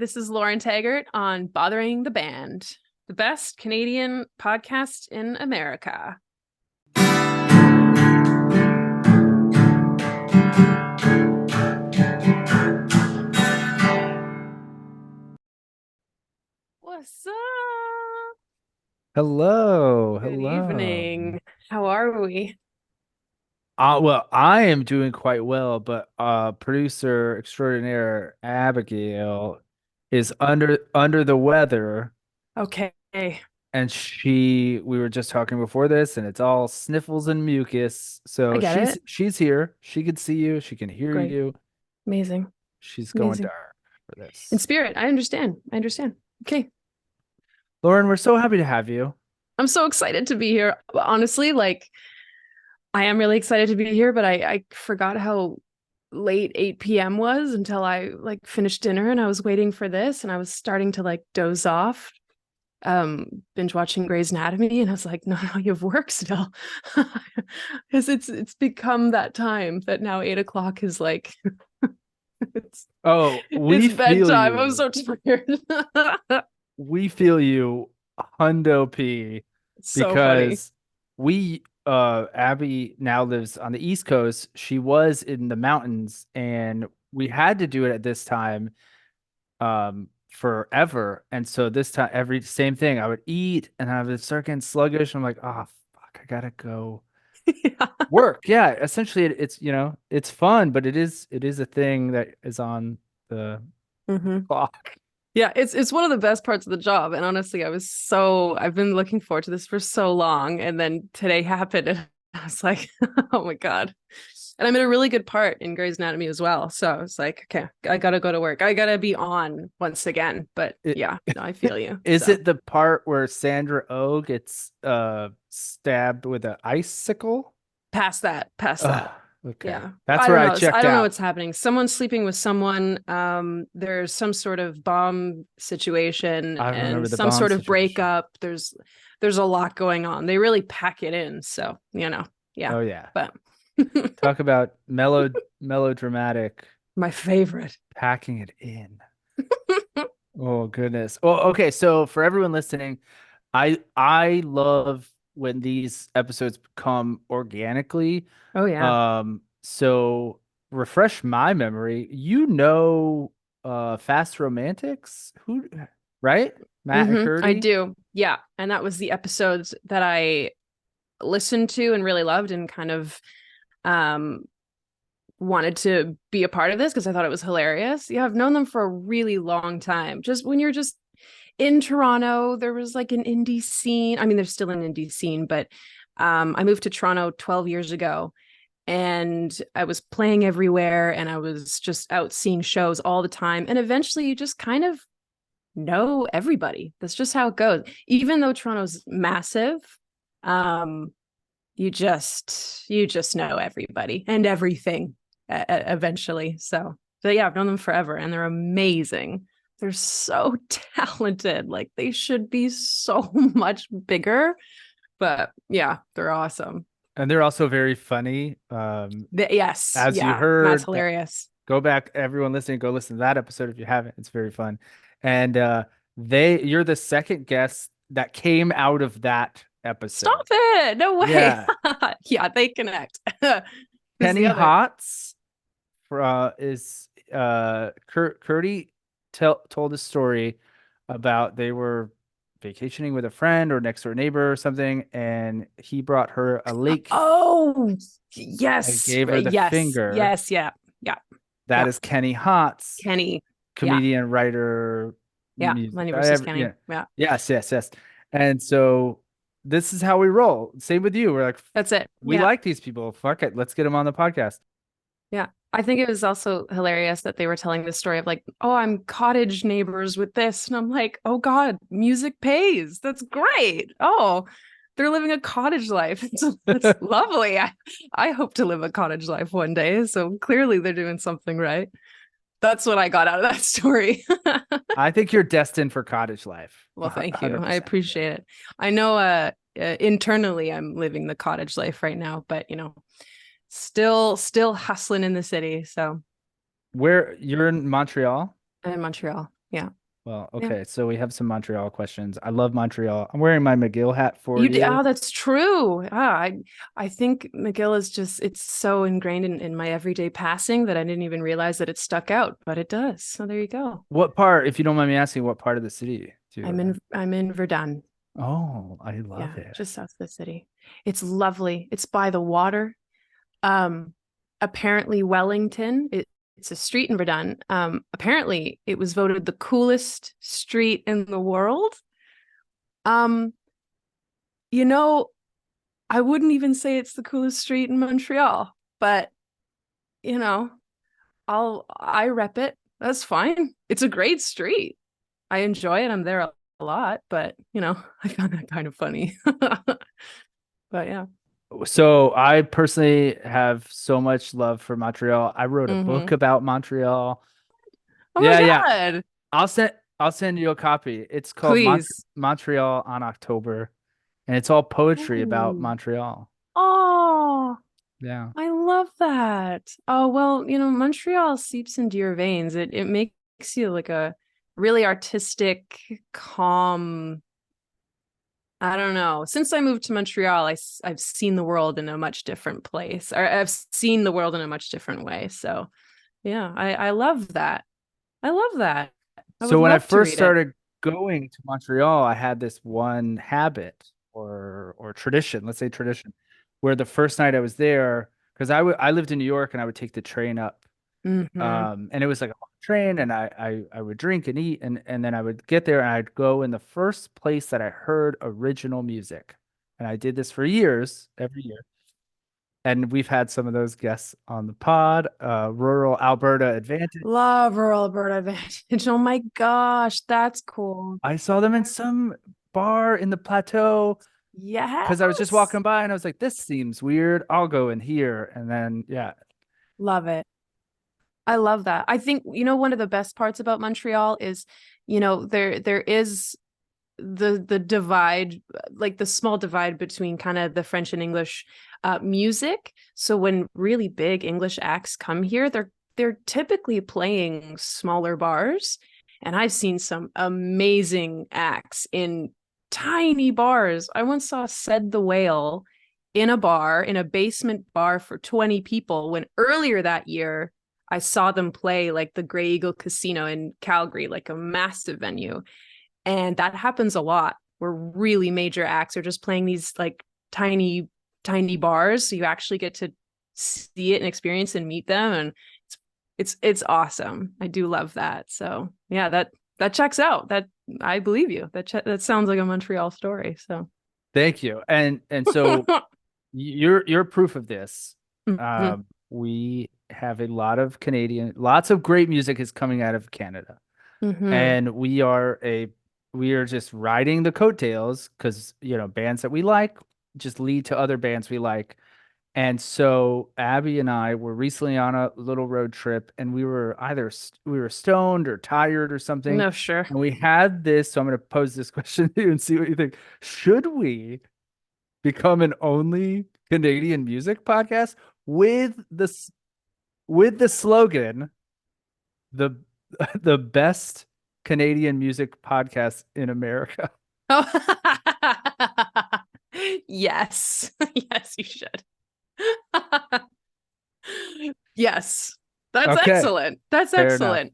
This is Loryn Taggart on Bothering the Band, the best Canadian podcast in America. What's up? Hello. Good evening. How are we? Well, I am doing quite well, but producer extraordinaire Abigail is under the weather, Okay. and we were just talking before this, and it's all sniffles and mucus. I So get it. she's here. She can see you. She can hear Great. you. Amazing. She's going Amazing. dark for In this. spirit. I understand. Okay. Loryn, we're so happy to have you. I'm so excited to be here. Honestly, I am really excited to be here, but I forgot how late 8 p.m. was until I finished dinner and I was waiting for this and I was starting to doze off, binge watching Grey's Anatomy, and I was like, no, you have work still. Because it's become that time that now 8 o'clock is it's We it's feel bedtime. I'm you. so tired. We feel you, hundo P, It's so funny. because we Abby now lives on the East Coast. She was in the mountains, and we had to do it at this time forever. And so this time, every same thing, I would eat and I would start getting sluggish. I'm like, oh fuck, I gotta go Yeah. work. Yeah, essentially it's it's fun, but it is a thing that is on the Mm-hmm. clock. Yeah, it's one of the best parts of the job. And honestly, I've been looking forward to this for so long. And then today happened and I was like, oh my God. And I'm in a really good part in Grey's Anatomy as well. So I was like, okay, I gotta go to work. I gotta be on once again. But It, yeah, no, I feel you. Is So it the part where Sandra Oh gets stabbed with an icicle? past that. Oh, okay. Yeah. That's I where don't I know. I checked don't know out. what's happening. Someone's sleeping with someone. There's some sort of bomb situation I and remember the some bomb sort of situation. breakup. There's a lot going on. They really pack it in. So, yeah. Oh yeah. But Talk about melodramatic my favorite. packing it in. Oh goodness. Well, okay, so for everyone listening, I love when these episodes come organically. Oh yeah. So refresh my memory. Fast Romantics? Who, right? Matt and I Curdy? do. Yeah. And that was the episodes that I listened to and really loved and kind of um wanted to be a part of this because I thought it was hilarious. Yeah, I've known them for a really long time. Just when you're just in Toronto, there was like an indie scene. I mean, there's still an indie scene, but I moved to Toronto 12 years ago and I was playing everywhere and I was just out seeing shows all the time. And eventually you just kind of know everybody. That's just how it goes. Even though Toronto's massive, um, you just know everybody and everything eventually. So yeah, I've known them forever and they're amazing. They're so talented. Like they should be so much bigger, but yeah, they're awesome. And they're also very funny. Yes, As you yeah, Matt's heard, hilarious. go back, everyone listening, go listen to that episode if you haven't. It's very fun. And you're the second guest that came out of that Stop episode. it! No way. Yeah. Yeah, they connect. Who's the Kenny other? Hotz is Curdy told a story about they were vacationing with a friend or next door neighbor or something, and he brought her a lake Oh, and yes, gave her the yes, finger. yes, yeah, yeah, That yeah. is Kenny Hotz, Kenny, yeah, comedian, writer, yeah. music. Lenny versus Kenny, Yeah. yeah. Yes. And so this is how we roll. Same with you. We're like, That's it. we Yeah, like these people. Fuck it. Let's get them on the podcast. yeah. I think it was also hilarious that they were telling the story of like, oh, I'm cottage neighbors with this, and I'm like, oh God, music pays. That's great. Oh, they're living a cottage life. It's lovely. I hope to live a cottage life one day. So clearly they're doing something right. That's what I got out of that story. I think you're destined for cottage life. Well, thank you. I 100%. Yeah. appreciate it. I know internally I'm living the cottage life right now, but still hustling in the city. So Where you're in Montreal? I'm in Montreal. Yeah. Well, Yeah. okay. So we have some Montreal questions. I love Montreal. I'm wearing my McGill hat for you. Oh, that's true. I think McGill is just it's so ingrained in my everyday passing that I didn't even realize that it stuck out, but it does. So there you go. What part, if you don't mind me asking, what part of the city do you live in? I'm in Verdun. Oh, I love Yeah, it. just south of the city. It's lovely. It's by the water. Um, apparently Wellington, it's a street in Verdun. Apparently it was voted the coolest street in the world. Um, you know, I wouldn't even say it's the coolest street in Montreal, but you know, I rep it. That's fine. It's a great street. I enjoy it. I'm there a lot, but I found that kind of funny. But yeah. So I personally have so much love for Montreal. I wrote a book Hmm. about Montreal. Oh my Yeah, yeah. God. I'll send you a copy. It's called Please. Montreal on October, and it's all poetry about Ooh. Montreal. Oh, Yeah. I love that. Oh, well, Montreal seeps into your veins. It makes you like a really artistic, calm. I don't know. Since I moved to Montreal, I've seen the world in a much different place, or I've seen the world in a much different way. So, yeah, I love that. I love that. I would So when I love to first read it. started going to Montreal, I had this one habit or tradition, let's say tradition, where the first night I was there, because I lived in New York and I would take the train up. Hmm. And it was like a long train, and I would drink and eat, and then I would get there and I'd go in the first place that I heard original music. And I did this for years, every year. And we've had some of those guests on the pod, Rural Alberta Advantage. Love rural Alberta Advantage. Oh my gosh, that's cool. I saw them in some bar in the plateau because I was just Yes. walking by and I was like, this seems weird. I'll go in here. And then, yeah. Love it. I love that. I think, one of the best parts about Montreal is, there is the divide, like the small divide between kind of the French and English music. So when really big English acts come here, they're typically playing smaller bars, and I've seen some amazing acts in tiny bars. I once saw Said the Whale in a bar, in a basement bar for 20 people, when earlier that year I saw them play like the Grey Eagle Casino in Calgary, like a massive venue. And that happens a lot where really major acts are just playing these like tiny, tiny bars. So you actually get to see it and experience and meet them. And it's awesome. I do love that. So yeah, that checks out. That I believe you. That sounds like a Montreal story. So Thank you. And so you're proof of this. Mhm. We have a lot of lots of great music is coming out of Canada. Mhm. And we are just riding the coattails because bands that we like just lead to other bands we like. And so Abby and I were recently on a little road trip, and we were stoned or tired or something, No, sure. and we had this. So I'm going to pose this question to you and see what you think. Should we become an only Canadian music podcast with the slogan the the best Canadian music podcast in America? Oh. Yes. Yes, you should. Yes. That's Okay, excellent. That's fair enough. excellent.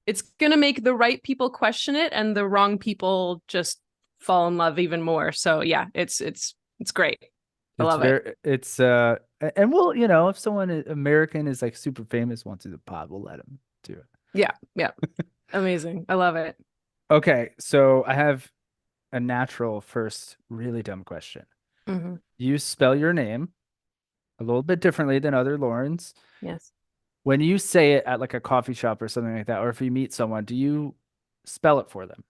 It's going to make the right people question it and the wrong people just fall in love even more. So yeah, it's great. I It's love it. very it's and we'll if someone American is like super famous wants to do the pod, we'll let them do it. Yeah. Yeah. Amazing. I love it. Okay, so I have a natural first really dumb question. Hmm. You spell your name a little bit differently than other Lorens. Yes. When you say it at like a coffee shop or something like that, or if you meet someone, do you spell it for them?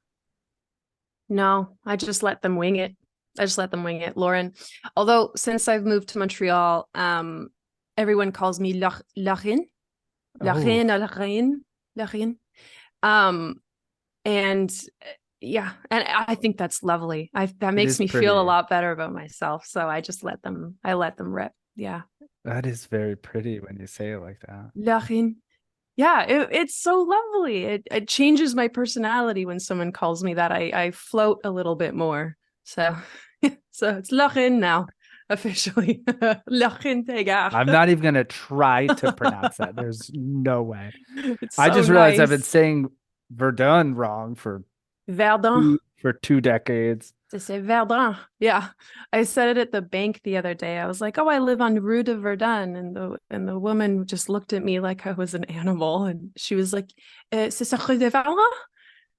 No, I just let them wing it. I just let them wing it, Lauren. Although since I've moved to Montreal, everyone calls me Loryn, Oh, Loryn, Loryn. Um, and yeah, and I think that's lovely. That it makes is me feel a pretty. lot better about myself. So I let them rip. Yeah. That is very pretty when you say it like that. Loryn. Yeah, it's so lovely. It changes my personality when someone calls me that. I float a little bit more. So so it's Loryn now, officially. Loryn Taggart. I'm not even gonna try to pronounce that. There's no way. It's I so just realized I've been nice. saying Verdun wrong for Verdun. for 2 decades. To say Verdun. Yeah. I said it at the bank the other day. I was like, "Oh, I live on Rue de Verdun." And the woman just looked at me like I was an animal. And she was like, C'est ça Rue de Verdun?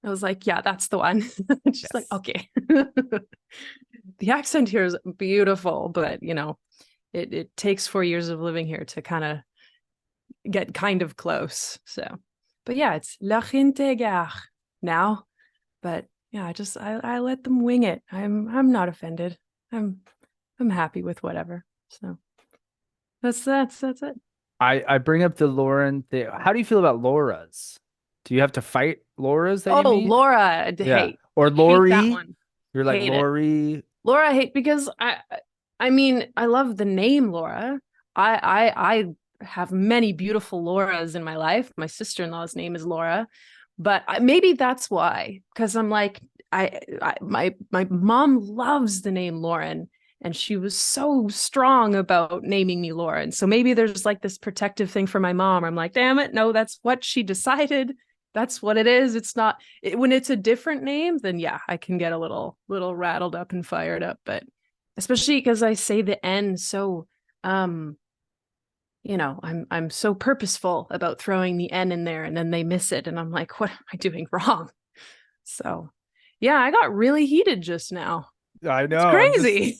I was like, "Yeah, that's the one." And she's like, Yes. "Okay." The accent here is beautiful, but it takes 4 years of living here to kind of get kind of close. So, but yeah, it's Loryn Taggart now. But yeah, I let them wing it. I'm not offended. I'm I'm happy with whatever. So that's it. I bring up the Lauren thing. How do you feel about Laura's? Do you have to fight Laura's that you Oh, meet? Laura, Yeah. hate Or hate that Lori? one. You're like Hate it. Lori. Laura, I hate because I mean I love the name Laura. I have many beautiful Lauras in my life. My sister-in-law's name is Laura, but maybe that's why. Because I'm like my mom loves the name Loryn, and she was so strong about naming me Lauren. So maybe there's like this protective thing for my mom. I'm like, damn it, no, that's what she decided. That's what it is. It's not when it's a different name, then yeah, I can get a little rattled up and fired up. But especially because I say the N so um I'm so purposeful about throwing the N in there and then they miss it. And I'm like, what am I doing wrong? So yeah, I got really heated just now. I It's know. I'm just crazy.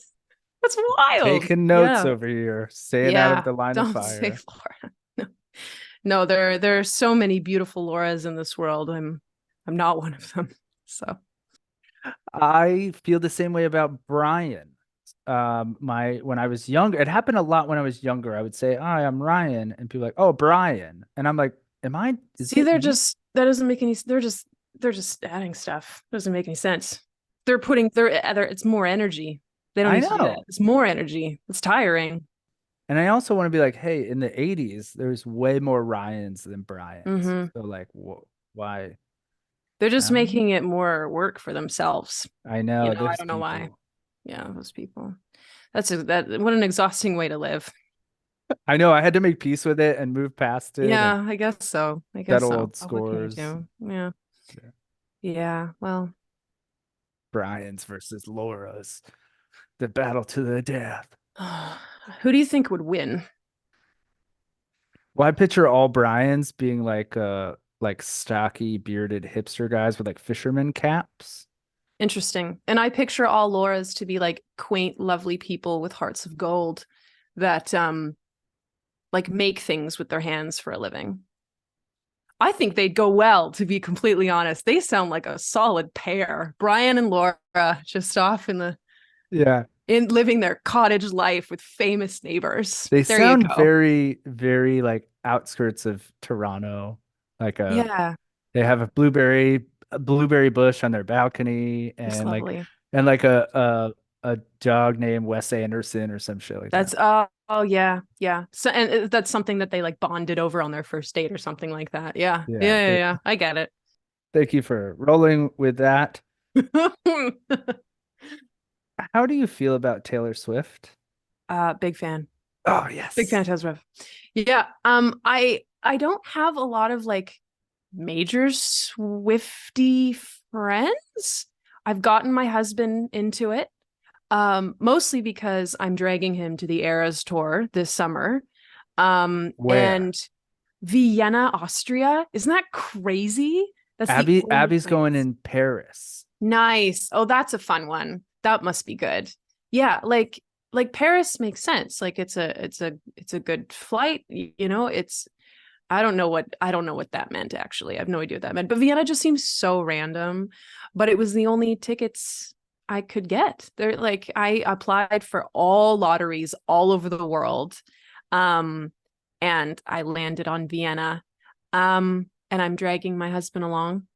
That's wild. taking notes Yeah. over here, staying out of Yeah. the line of Don't say fire. Laura. No, no, there are so many beautiful Lauras in this world. I'm not one of them. So I feel the same way about Brian. My when I was younger, it happened a lot when I was younger. I would say, "Hi, I'm Ryan," and people like, "Oh, Brian," and I'm like, "Am I? Is see, it me?" that doesn't make any they're just adding stuff. Doesn't make any sense. It's more energy. They don't I need to do that. know. It's more energy. It's tiring. And I also want to be like, hey, in the 80s, there's way more Ryans than Bryans. Hmm. So like, why? They're just Um, making it more work for themselves. I know I those don't know why. people. Yeah, those people. What an exhausting way to live. I know I had to make peace with it and move past it and Yeah, I guess so. I guess settle so. old Oh, what can you scores. do? Yeah. Yeah. Yeah. Well, Bryans versus Laura's, the battle to the death. who do you think would win? Well, I picture all Bryans being like stocky, bearded hipster guys with like fisherman caps. Interesting. And I picture all Laura's to be like quaint, lovely people with hearts of gold that like make things with their hands for a living. I think they'd go well, to be completely honest. They sound like a solid pair. Brian and Laura just off Yeah. in living their cottage life with famous neighbors. They There you sound go. very, very like outskirts of Toronto. Like Yeah, they have a blueberry bush on their balcony it's lovely. and like a dog named Wes Anderson or some shit like that. That's oh yeah, yeah. So and that's something that they like bonded over on their first date or something like that. Yeah. Yeah. Yeah, yeah, yeah. I get it. Thank you for rolling with that. How do you feel about Taylor Swift? Big fan. Oh, Big fan yes. of Taylor Swift. Yeah. I don't have a lot of like major Swifty friends. I've gotten my husband into it. Mostly because I'm dragging him to the Eras tour this summer. Where? And Vienna, Austria. Isn't that crazy? That's the only Abby's going place. in Paris. Nice. Oh, that's a fun one. That must be good. Yeah, like Paris makes sense. Like it's a good flight. It's I don't know what that meant actually. I have no idea what that meant. But Vienna just seems so random. But it was the only tickets I could get. They're like I applied for all lotteries all over the world. Um and I landed on Vienna. And I'm dragging my husband along.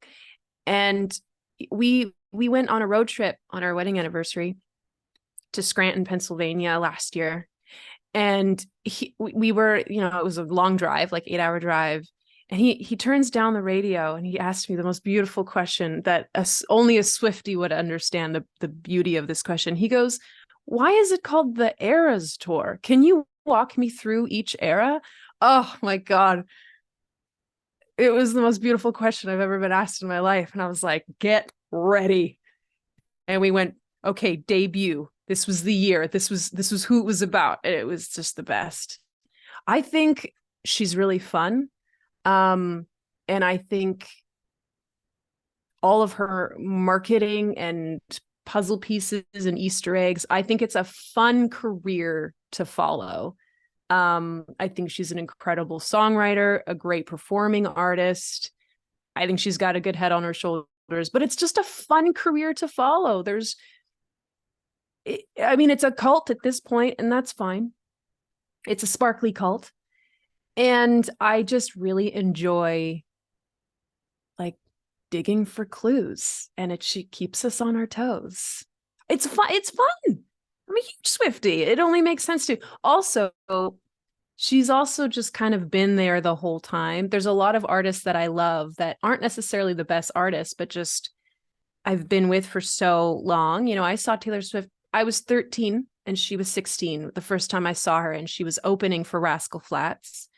And we went on a road trip on our wedding anniversary to Scranton, Pennsylvania last year. And we were, it was a long drive, like 8-hour drive. And he turns down the radio and he asked me the most beautiful question that only a Swiftie would understand the beauty of this question. He goes, "Why is it called the Eras Tour? Can you walk me through each era?" Oh my God. It was the most beautiful question I've ever been asked in my life. And I was like, get ready. And we went, okay, debut. This was the year. This was who it was about. And it was just the best. I think she's really fun. And I think all of her marketing and puzzle pieces and Easter eggs, I think it's a fun career to follow. I think she's an incredible songwriter, a great performing artist. I think she's got a good head on her shoulders, but it's just a fun career to follow. I mean, it's a cult at this point, and that's fine. It's a sparkly cult. And I just really enjoy like digging for clues, and she keeps us on our toes. It's fun. It's fun. I'm a huge Swiftie. It only makes sense to. Also, she's also just kind of been there the whole time. There's a lot of artists that I love that aren't necessarily the best artists, but just I've been with for so long. You know, I saw Taylor Swift. I was 13 and she was 16 the first time I saw her, and she was opening for Rascal Flatts.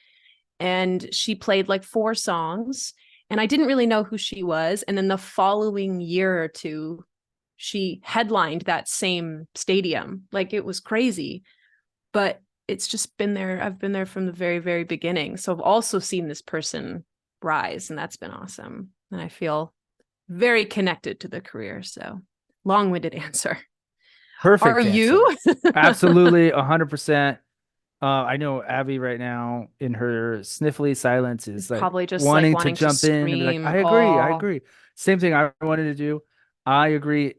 And she played like 4 songs, and I didn't really know who she was. And then the following year or two, she headlined that same stadium. Like, it was crazy. But it's just been there. I've been there from the very, very beginning. So I've also seen this person rise, and that's been awesome. And I feel very connected to the career. So long-winded answer. Are Perfect answer. you? Absolutely, 100%. I know Abby right now in her sniffly silence Is is like probably just like wanting to wanting to jump in and be like, scream. I agree, I Oh, agree. Same thing I wanted to do. I agree.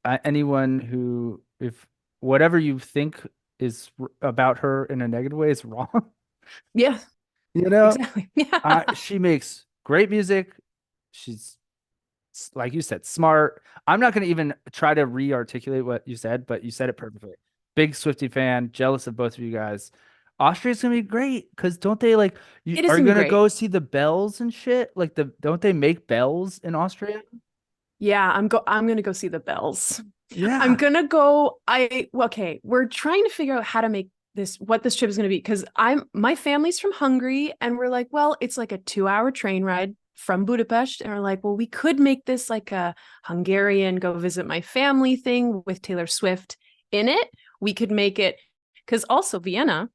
Anyone who, if whatever you think is about her in a negative way is wrong. yeah, You know, exactly. Yeah. she makes great music. She's like you said, smart. I'm not going to even try to re-articulate what you said, but you said it perfectly. Big Swifty fan, jealous of both of you guys. Austria's gonna be great because don't they like you It is are you gonna be gonna great. go see the bells and shit? Like don't they make bells in Austria? Yeah, I'm gonna go see the bells. I'm Yeah. gonna go. Okay, we're trying to figure out how to make what this trip is gonna be, because my family's from Hungary, and we're like, well, it's like a 2-hour train ride from Budapest. And we're like, well, we could make this like a Hungarian go visit my family thing with Taylor Swift in it. We could make it, because also Vienna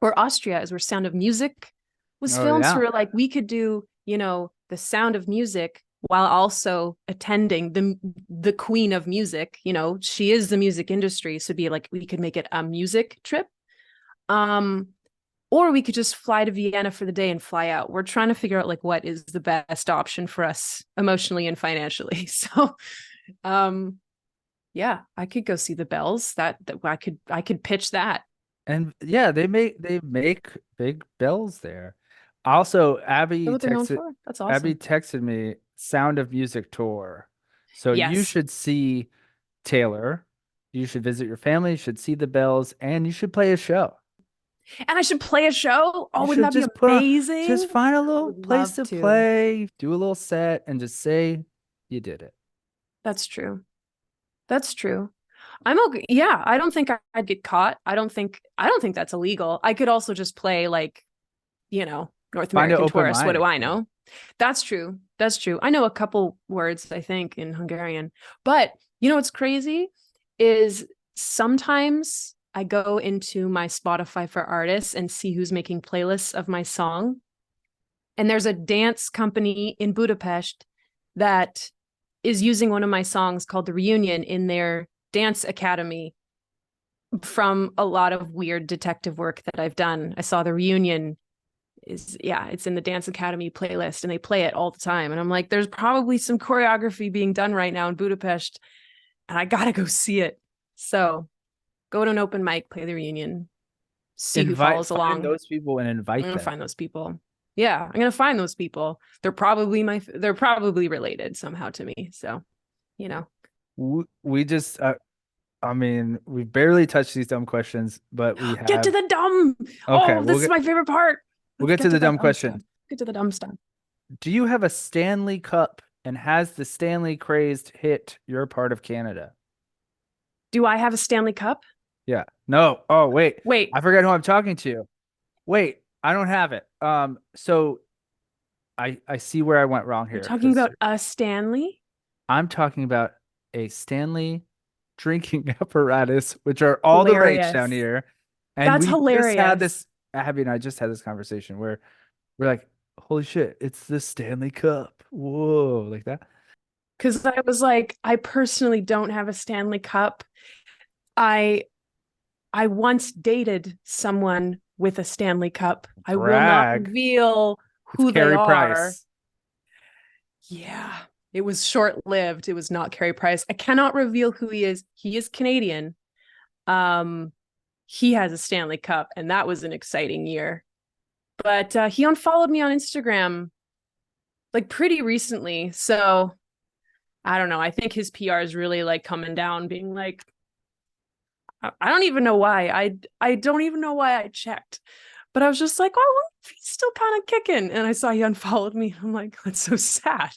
or Austria is where Sound of Music was Oh filmed. So yeah. we're like, we could do, the Sound of Music while also attending the queen of music. She is the music industry. So be like, we could make it a music trip. Um, or we could just fly to Vienna for the day and fly out. We're trying to figure out like what is the best option for us emotionally and financially. So um yeah, I could go see the bells. That I could pitch that. And yeah, they make big bells there. Also, That's what they're known for. That's Abby awesome. texted me Sound of Music tour. So you Yes. should see Taylor. You should visit your family, you should see the bells, and you should play a show. And I should play a show. You Oh, wouldn't should that be just just amazing? find a I little would place love to to. play, do a little set, and just say you did it. That's true. That's true. I'm okay. Yeah, I don't think I'd get caught. I don't think that's illegal. I could also just play like, North Find an American open tourist. What do mic. I Yeah. know? That's true. That's true. I know a couple words, I think, in Hungarian. But what's crazy is sometimes I go into my Spotify for artists and see who's making playlists of my song. And there's a dance company in Budapest that is using one of my songs called The Reunion in their dance academy from a lot of weird detective work that I've done. I saw The Reunion it's in the dance academy playlist, and they play it all the time. And I'm like, there's probably some choreography being done right now in Budapest, and I gotta go see it. So go to an open mic, play The Reunion, see who follows Find along. those people and I'm invite gonna them. find those people. Yeah, I'm gonna find those people. They're probably related somehow to me. So, you know. We just, I mean, we barely touched these dumb questions, but we Get to have. the dumb. Okay, Oh, this is my favorite part. we'll Let's get to get to the the dumb dumb stuff. questions. Get to the dumb stuff. Do you have a Stanley Cup, and has the Stanley crazed hit your part of Canada? Do I have a Stanley Cup? Yeah. No. Oh, wait. Wait, I forget who I'm talking to. Wait, I don't have it. So I see where I went wrong you're here talking because about a Stanley? I'm talking about a Stanley drinking apparatus, which are all the rage down Hilarious. here. And That's we just had hilarious. this, Abby and I just had this conversation where we're like, holy shit, it's the Stanley Cup. Whoa, like that. Because I was like, I personally don't have a Stanley Cup. I I once dated someone with a Stanley Cup. I will not Brag. reveal It's who they Carey are. Price. Yeah, it was short-lived. It was not Carey Price. I cannot reveal who he is. He is Canadian. Um, he has a Stanley Cup, and that was an exciting year. But he unfollowed me on Instagram like pretty recently. So I don't know. I think his PR is really like coming down, being like, I don't even know why. I don't even know why I checked. But I was just like, oh, he's still kind of kicking. And I saw he unfollowed me. I'm like, that's so sad.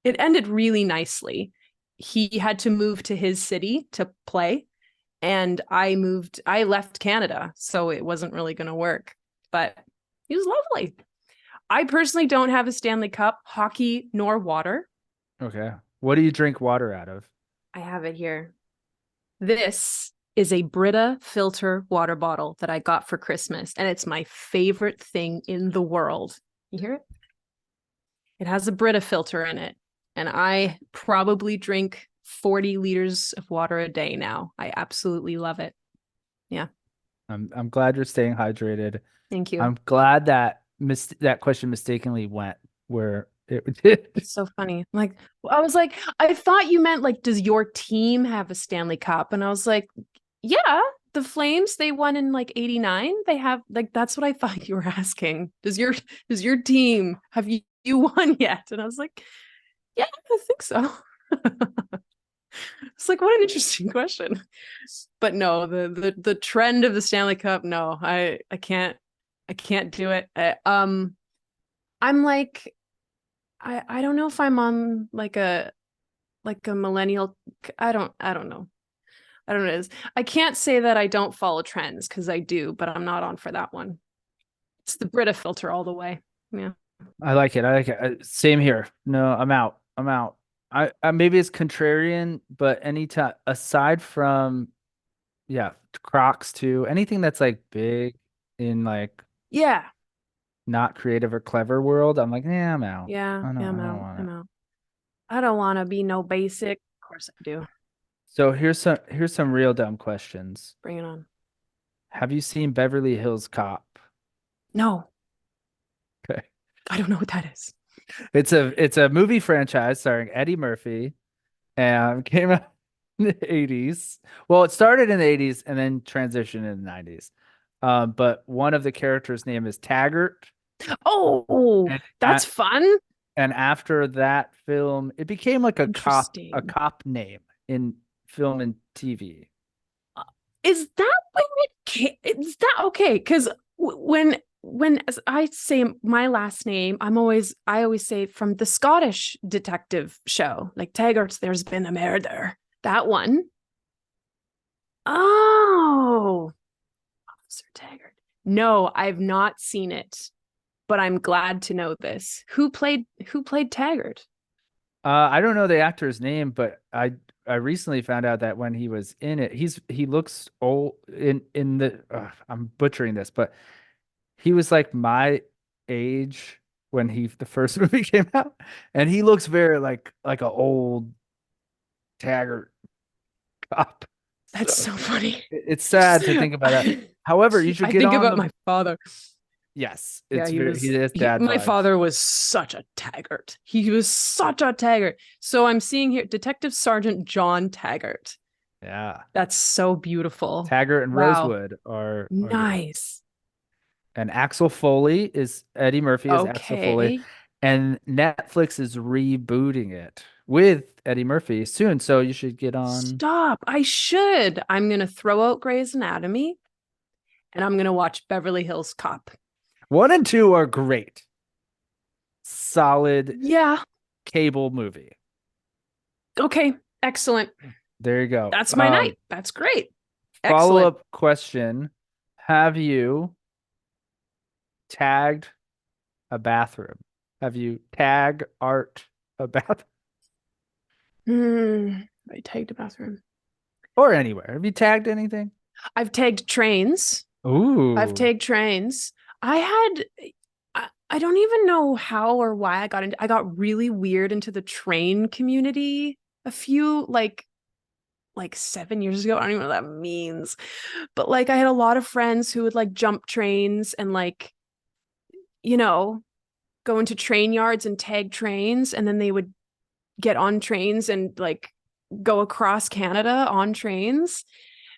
It ended really nicely. He had to move to his city to play. And I left Canada. So it wasn't really going to work. But he was lovely. I personally don't have a Stanley Cup, hockey, nor water. Okay. What do you drink water out of? I have it here. This is a Brita filter water bottle that I got for Christmas, and it's my favorite thing in the world. You hear it? It has a Brita filter in it, and I probably drink 40 liters of water a day now. I absolutely love it. Yeah. I'm glad you're staying hydrated. Thank you. I'm glad that that question mistakenly went where it did. It's so funny. Like, I was like, I thought you meant like, does your team have a Stanley Cup? And I was like, yeah, the Flames, they won in like 89. They have like, that's what I thought you were asking. Does your team have you won yet? And I was like, yeah, I think so. It's like, what an interesting question. But no, the trend of the Stanley Cup, no, I can't do it. I'm like, I don't know if I'm on like a millennial. I don't know. I don't know what it is. I can't say that I don't follow trends because I do, but I'm not on for that one. It's the Brita filter all the way. Yeah. I like it. I like it. Same here. No, I'm out. I'm out. I maybe it's contrarian, but anytime aside from yeah, Crocs too, anything that's like big in like Yeah. not creative or clever world, I'm like, yeah, I'm out. Yeah. Yeah. I I'm don't out. want I'm it. out. I don't want to be no basic. Of course I do. So here's some real dumb questions. Bring it on. Have you seen Beverly Hills Cop? No, Okay. I don't know what that is. It's a movie franchise starring Eddie Murphy and came out in the 80s. Well, it started in the 80s and then transitioned in the 90s. But one of the characters' name is Taggart. Oh, And that's fun. and after that film, it became like a Interesting. cop name in film and TV. Is that when it came? Is that okay? Because when I say my last name, I always say from the Scottish detective show, like Taggart's There's Been a Murder. That one. Oh, Officer Taggart. No, I've not seen it, but I'm glad to know this. Who played Taggart? I don't know the actor's name, but I recently found out that when he was in it, he looks old in the I'm butchering this, but he was like my age when the first movie came out, and he looks very like an old Taggart cop. That's So so funny. it's sad to think about that. However, you should I get think on about the my father. yes, Yeah, it's very he has dad my vibes. father was such a Taggart. He was such a Taggart. So I'm seeing here Detective Sergeant John Taggart. Yeah. That's so beautiful. Taggart and Wow. Rosewood are the Nice. and Axel Foley is Eddie Murphy is Axel Foley, Okay. and Netflix is rebooting it with Eddie Murphy soon. So you should get on. Stop. I should. I'm going to throw out Grey's Anatomy and I'm going to watch Beverly Hills Cop. 1 and 2 are great. solid Yeah. cable movie. Okay. Excellent. There you go. That's my night. That's great. Excellent. Follow-up question. Have you tagged a bathroom? Have you tag art a bathroom I tagged a bathroom. or anywhere? Have you tagged anything? I've tagged trains. I've Ooh. tagged trains. I had I don't even know how or why I got really weird into the train community a few like 7 years ago. I don't even know what that means. But like I had a lot of friends who would like jump trains and like, you know, go into train yards and tag trains, and then they would get on trains and like go across Canada on trains.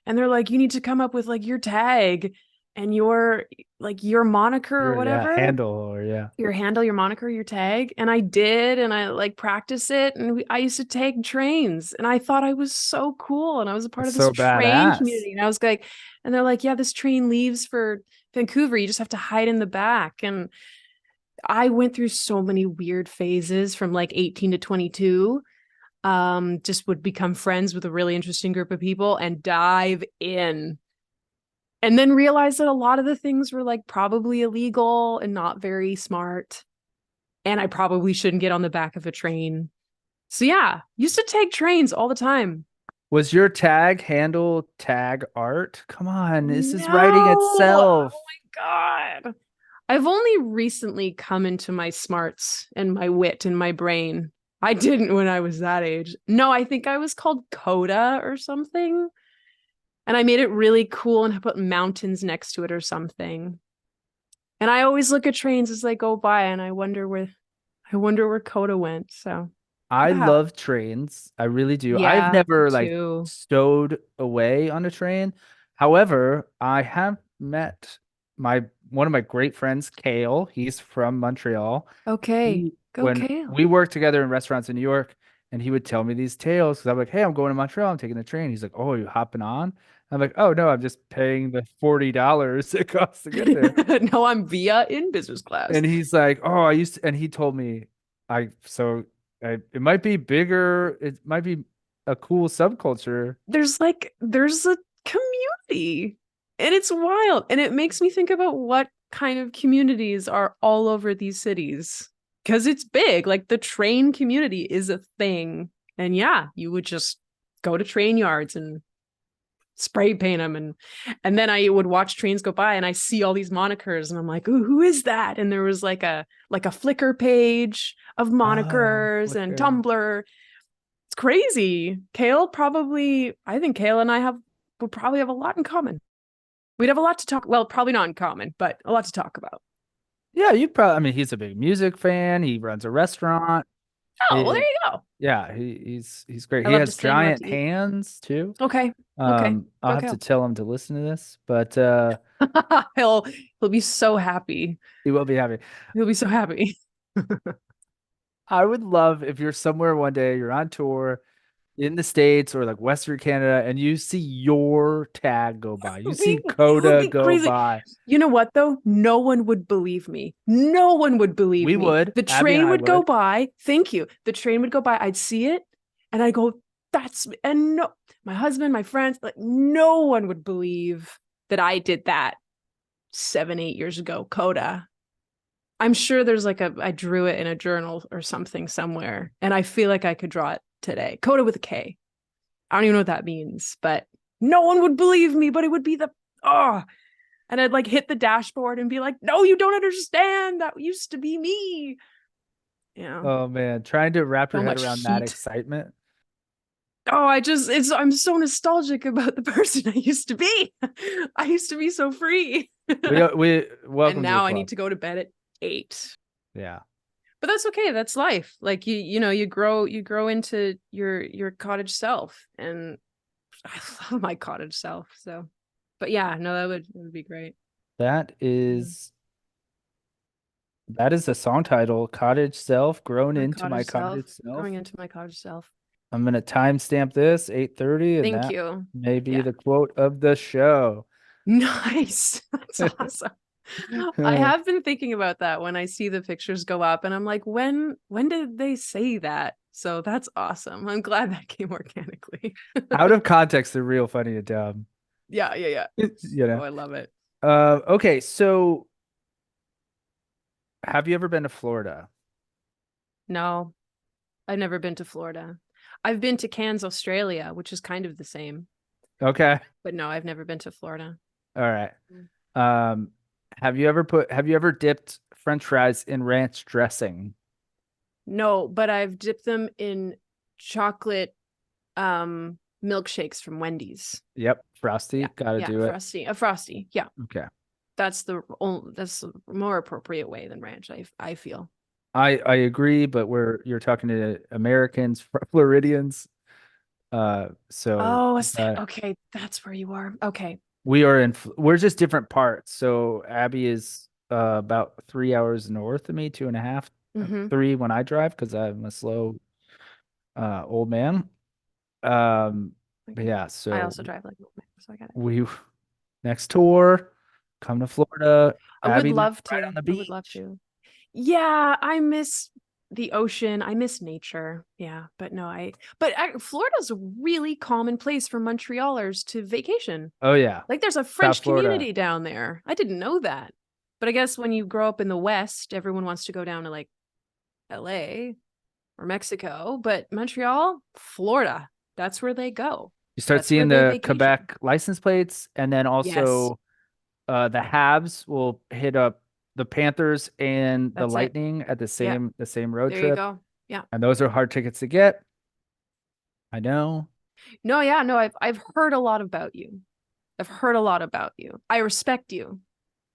And they're like, you need to come up with like your tag and your moniker or Your whatever, handle or yeah. your handle, your moniker, your tag. And I did, and I like practice it. And I used to tag trains, and I thought I was so cool. And I was a part That's of this so train badass. community. And I was like, and they're like, yeah, this train leaves for Vancouver. You just have to hide in the back. And I went through so many weird phases from like 18 to 22. Just would become friends with a really interesting group of people and dive in, and then realize that a lot of the things were like probably illegal and not very smart. And I probably shouldn't get on the back of a train. So yeah, used to take trains all the time. Was your tag handle tag art? Come on, this is writing No, itself. oh my God. I've only recently come into my smarts and my wit and my brain. I didn't when I was that age. No, I think I was called Coda or something. And I made it really cool and I put mountains next to it or something. And I always look at trains as they go by and I wonder where Coda went. So I yeah. love trains. I really do. I've Yeah, me never like too. stowed away on a train. However, I have met my one of my great friends, Kale. He's from Montreal. Okay. He Go when Kale. we worked together in restaurants in New York, and he would tell me these tales because I'm like, "Hey, I'm going to Montreal. I'm taking the train." He's like, "Oh, are you hopping on?" I'm like, "Oh no, I'm just paying the $40 it costs to get there." No, I'm via in business class. And he's like, "Oh, I used to," and he told me, it might be bigger. It might be a cool subculture. There's a community, and it's wild, and it makes me think about what kind of communities are all over these cities, because it's big. Like the train community is a thing. And yeah, you would just go to train yards and spray paint them, and then I would watch trains go by and I see all these monikers and I'm like, ooh, who is that? And there was like a Flickr page of Oh, monikers and Flickr. Tumblr. It's crazy. I think Kale and I would probably have a lot in common. We'd have a lot to talk. Well, probably not in common, but a lot to talk about. Yeah, you probably. I mean, he's a big music fan. He runs a restaurant. Oh, well, there It, you go. yeah, he's great. I He love to has sing. I love giant to eat. hands too. Okay. Okay. I'll Go have to Kale. tell him to listen to this, but he'll he'll be so happy. he will be happy. He'll be so happy. I would love if you're somewhere one day, you're on tour in the States or like Western Canada, and you see your tag go by. You see It would Coda be go crazy. by. You know what though? No one would believe me. No one would believe We me. would. The Abby and train I would go would. by. Thank you. The train would go by. I'd see it and I'd go, that's, and no, my husband, my friends, like no one would believe that I did that 7, 8 years ago. Coda. I'm sure there's like I drew it in a journal or something somewhere. And I feel like I could draw it today. Coda with a K. I don't even know what that means, but no one would believe me, but it would be oh, and I'd like hit the dashboard and be like, no, you don't understand. That used to be me. Yeah. Oh man, trying to wrap your So head much around that heat. excitement. Oh, I'm so nostalgic about the person I used to be. I used to be so free. We And welcome to the now I club. need to go to bed at 8. Yeah. But that's okay. That's life. Like you grow into your cottage self. And I love my cottage self. So but yeah, no, that would be great. That Yeah. is that is the song title, Cottage Self, Grown My into My cottage Cottage self, Self. growing into my cottage self. I'm gonna timestamp this 8:30, and Thank that you. may be Yeah. the quote of the show. Nice. That's awesome. I have been thinking about that when I see the pictures go up, and I'm like, when did they say that? So that's awesome. I'm glad that came organically. Out of context, they're real funny and dumb. Yeah, yeah, yeah. You Oh, know. I love it. Okay, so have you ever been to Florida? No, I've never been to Florida. I've been to Cairns, Australia, which is kind of the same, Okay. but no, I've never been to Florida. All right. Um, have you ever dipped French fries in ranch dressing? No, but I've dipped them in chocolate milkshakes from Wendy's. Yep, Frosty, Yeah. gotta Yeah, do it. frosty. A frosty. Yeah. Okay. That's the more appropriate way than ranch, I feel. I agree, but you're talking to Americans, Floridians. So Oh, is that okay? That's where you are. Okay. we're just different parts. So Abby is about 3 hours north of me, 2.5, Mm-hmm. 3 when I drive because I'm a slow old man. But Okay. yeah, I so also drive like so I got it. we next tour, come to Florida. I would Abby lives love right on to. the I would love beach. to. Yeah, I miss the ocean. I miss nature. Yeah, but no, Florida's a really common place for Montrealers to vacation. Oh yeah, Like there's a South French Florida. community down there. I didn't know that. But I guess when you grow up in the West, everyone wants to go down to like LA or Mexico, but Montreal, Florida, that's where they go. You start That's where seeing they the vacation. Quebec license plates, and then Yes, also the Habs will hit up the Panthers and the that's it. Lightning at the Yeah, same road there you trip, go. Yeah. and those are hard tickets to get. I know. No, yeah, no, I've heard a lot about you. I've heard a lot about you. I respect you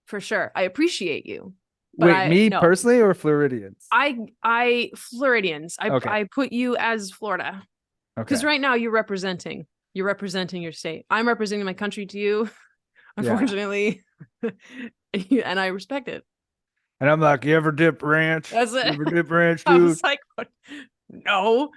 for sure. I appreciate you. But Wait, me no. personally or Floridians? I Floridians. Okay, I put you as Florida. Because okay, right now you're representing your state. I'm representing my country to you, yeah. unfortunately. And I respect it. And I'm like, you ever dip ranch? That's You it. ever dip ranch, I dude? was like, what? No,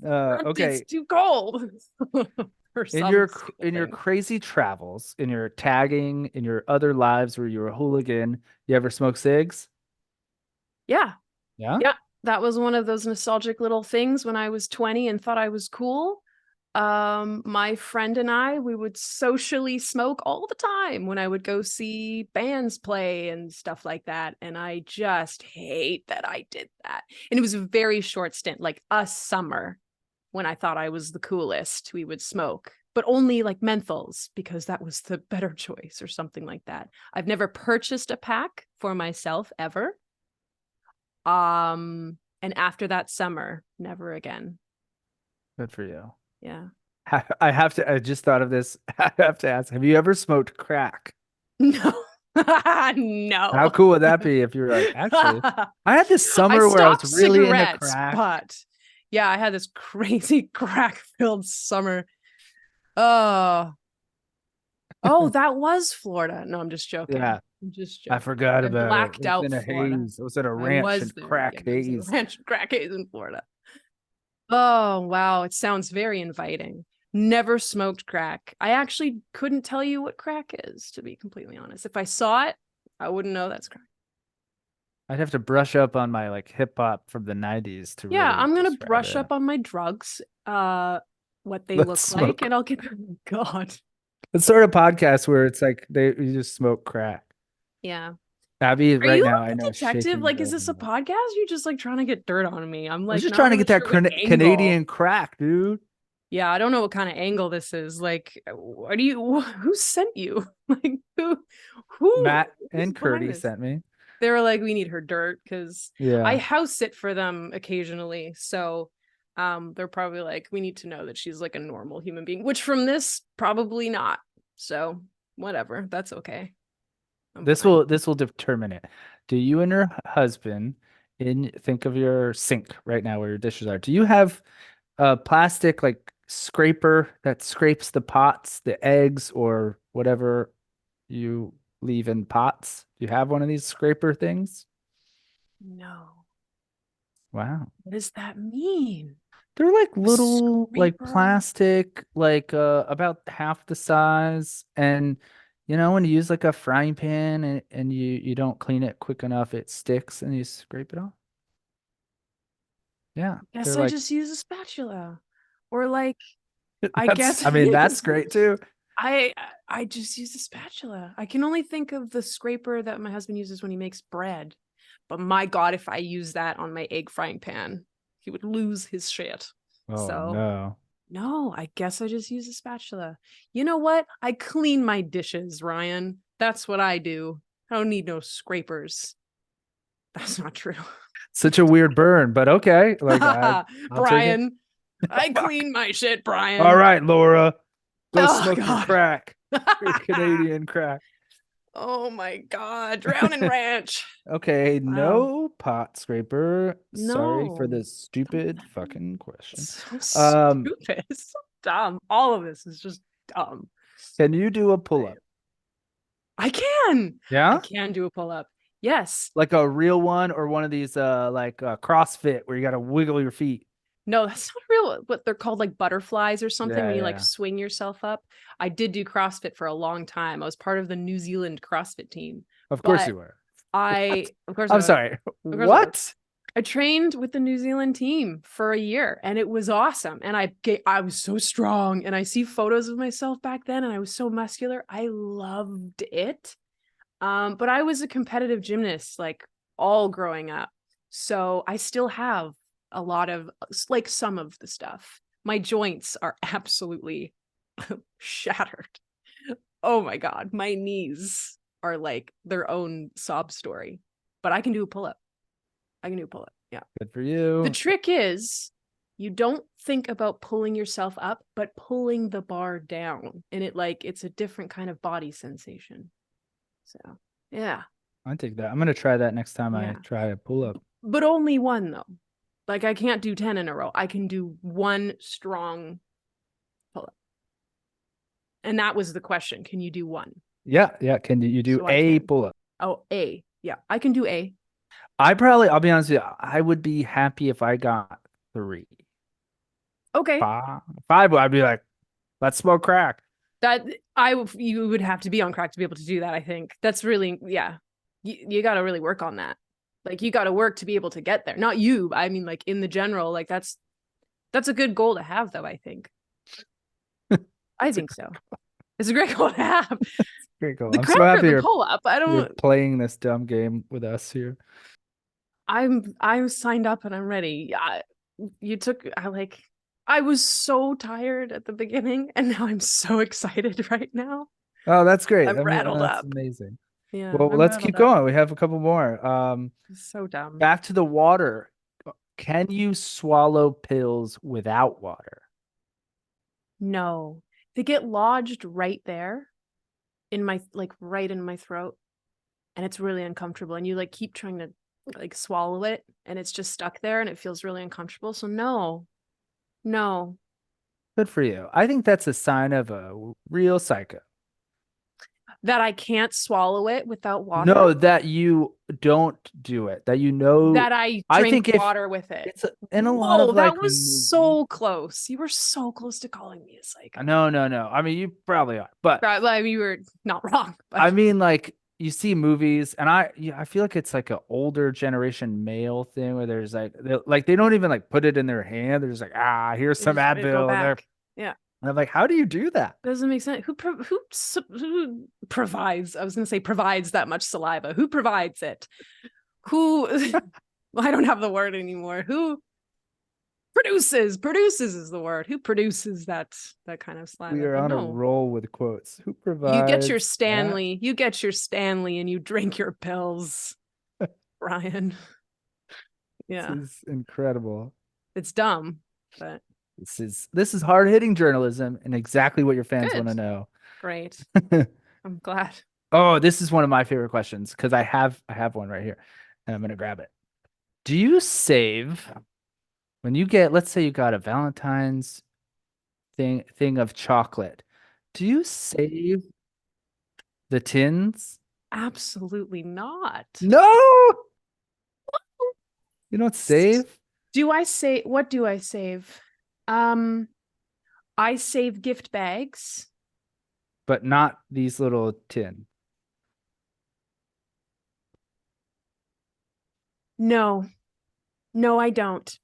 it's Okay. too cold for In some your stupid in your thing. crazy travels, in your tagging, in your other lives where you're a hooligan, you ever smoke cigs? Yeah. Yeah. Yeah. That was one of those nostalgic little things when I was 20 and thought I was cool. My friend and we would socially smoke all the time when I would go see bands play and stuff like that. And I just hate that I did that. And it was a very short stint, like a summer when I thought I was the coolest. We would smoke, but only like menthols because that was the better choice or something like that. I've never purchased a pack for myself ever. And after that summer, never again. Good for you. Yeah. I have to. I just thought of this. I have to ask. Have you ever smoked crack? No. How No. cool would that be if you were like, actually, I had this I summer where I was stopped really into cigarettes, crack. but yeah, I had this crazy crack filled summer. Oh, oh, that was Florida. No, I'm just joking. Yeah, I'm just I joking. forgot I about it. It blacked was out in a Florida. haze. It was in a I ranch was and there. Yeah, crack I was in a haze. ranch crack haze in Florida. Oh, wow. It sounds very inviting. Never smoked crack. I actually couldn't tell you what crack is, to be completely honest. If I saw it, I wouldn't know that's crack. I'd have to brush up on my like hip hop from the '90s to Yeah, really I'm gonna describe brush it. up on my drugs, what they Let's look like, smoke. and I'll get God. Let's start a podcast where it's like you just smoke crack. Yeah. Abby, Are right you now, I like know a is detective? shaking Like, is her this a head. podcast? You're just like trying to get dirt on me. I'm I was like just not trying to really get that sure what angle. Canadian crack, dude. Yeah, I don't know what kind of angle this is. Like, what do you who sent you? Like who Matt who's and behind Curdy this? sent me. They were like, we need her dirt because I Yeah. house sit for them occasionally. So they're probably like, we need to know that she's like a normal human being, which from this, probably not. So whatever. That's okay. I'm This fine. will this will determine it. Do you and your husband think of your sink right now where your dishes are? Do you have a plastic like scraper that scrapes the pots, the eggs, or whatever you leave in pots? Do you have one of these scraper things? No. Wow. What does that mean? They're like A little like scraper? plastic, like about half the size, and You know, when you use like a frying pan and you don't clean it quick enough, it sticks and you scrape it off. Yeah, Guess they're I like just use a spatula. Or like I that's. guess I mean, that's great too. I I just use a spatula. I can only think of the scraper that my husband uses when he makes bread. But my God, if I use that on my egg frying pan, he would lose his shit. Oh So no. no, I guess I just use a spatula. You know what? I clean my dishes, Ryan. That's what I do. I don't need no scrapers. That's not true. Such a weird burn, but okay. Like I'll take it. Brian, I clean my shit, All Brian. right, Laura, go Oh smoke your God. crack, your Canadian crack. Oh my God. Drown in ranch. Okay, Wow. no pot scraper. Sorry for No. the stupid fucking question. So Um, stupid. So dumb. All of this is just dumb. can you do a pull-up? I can. I Yeah? can do a pull up. Yes. Like a real one or one of these like CrossFit where you gotta wiggle your feet. No, that's not real. What they're called, like butterflies or something, Yeah, when you like yeah. swing yourself up. I did do CrossFit for a long time. I was part of the New Zealand CrossFit team, Of course but you were. What? of course I I'm was. sorry. Of course I was. What? I trained with the New Zealand team for a year and it was awesome. And I was so strong. And I see photos of myself back then and I was so muscular. I loved it. But I was a competitive gymnast like all growing up. So I still have a lot of like some of the stuff. My joints are absolutely shattered. Oh my God. My knees are like their own sob story. But I can do a pull up. I can do a pull up. Yeah. Good for The you. trick is you don't think about pulling yourself up, but pulling the bar down. And it's a different kind of body sensation. So, yeah. I take that. I'm gonna try that next time I Yeah. try a pull-up. But only one, though. Like, I can't do 10 in a row. I can do one strong pull up. And that was the question. Can you do one? Yeah, yeah. Can you do So I a can. pull-up? Oh, A. Yeah, I can do A. I'll be honest with you, I would be happy if I got three. Okay. Five, I'd be like, let's smoke crack. That you would have to be on crack to be able to do that, I think. That's really, yeah. You got to really work on that. Like you got to work to be able to get there. Not you, I mean like in the general, like that's a good goal to have though, I think. I think so. It's a great goal to have. Very cool. The I'm so crack or happy the pull up, I you're don't playing this dumb game with us here. I'm signed up and I'm ready. You took I was so tired at the beginning and now I'm so excited right now. Oh, that's great. I'm I mean, rattled that's up. amazing. Yeah, Well, I'm let's keep rattled up. going. We have a couple more. So dumb. Back to the water. Can you swallow pills without water? No. They get lodged right there in my right in my throat and it's really uncomfortable and you like keep trying to like swallow it and it's just stuck there and it feels really uncomfortable. So no. No. Good for you. I think that's a sign of a real psycho. That I can't swallow it without water? No, that you don't do it. That you know. That I I drink think if water with it. it's in a lot Whoa, of that like was movies. so close. You were so close to calling me a psycho. No, no, no. I mean, you probably are, but Right, well, I mean, you were not wrong, I but mean, like you see movies, and I feel like it's like an older generation male thing where there's like they don't even like put it in their hand. They're just like, here's they some just go Advil, and they're back. Yeah. and I'm like, how do you do that? Doesn't make sense. Who provides? I was going to say provides that much saliva. Who provides it? Who? Well, I don't have the word anymore. Who produces? Produces is the word. Who produces that kind of We saliva? are But on a no, roll with quotes. Who you get your provides that? Stanley. You get your Stanley, and you drink your pills, Ryan. This Yeah, is incredible. it's dumb, but This is hard hitting journalism and exactly what your fans want good. to know. Great. I'm glad. Oh, this is one of my favorite questions because I have one right here, and I'm gonna grab it. Do you save when you get, let's say you got a Valentine's thing of chocolate? Do you save the tins? Absolutely not. No, you don't save. Do I say what do I save? Um, I save gift bags but not these little tin. No, no, I don't.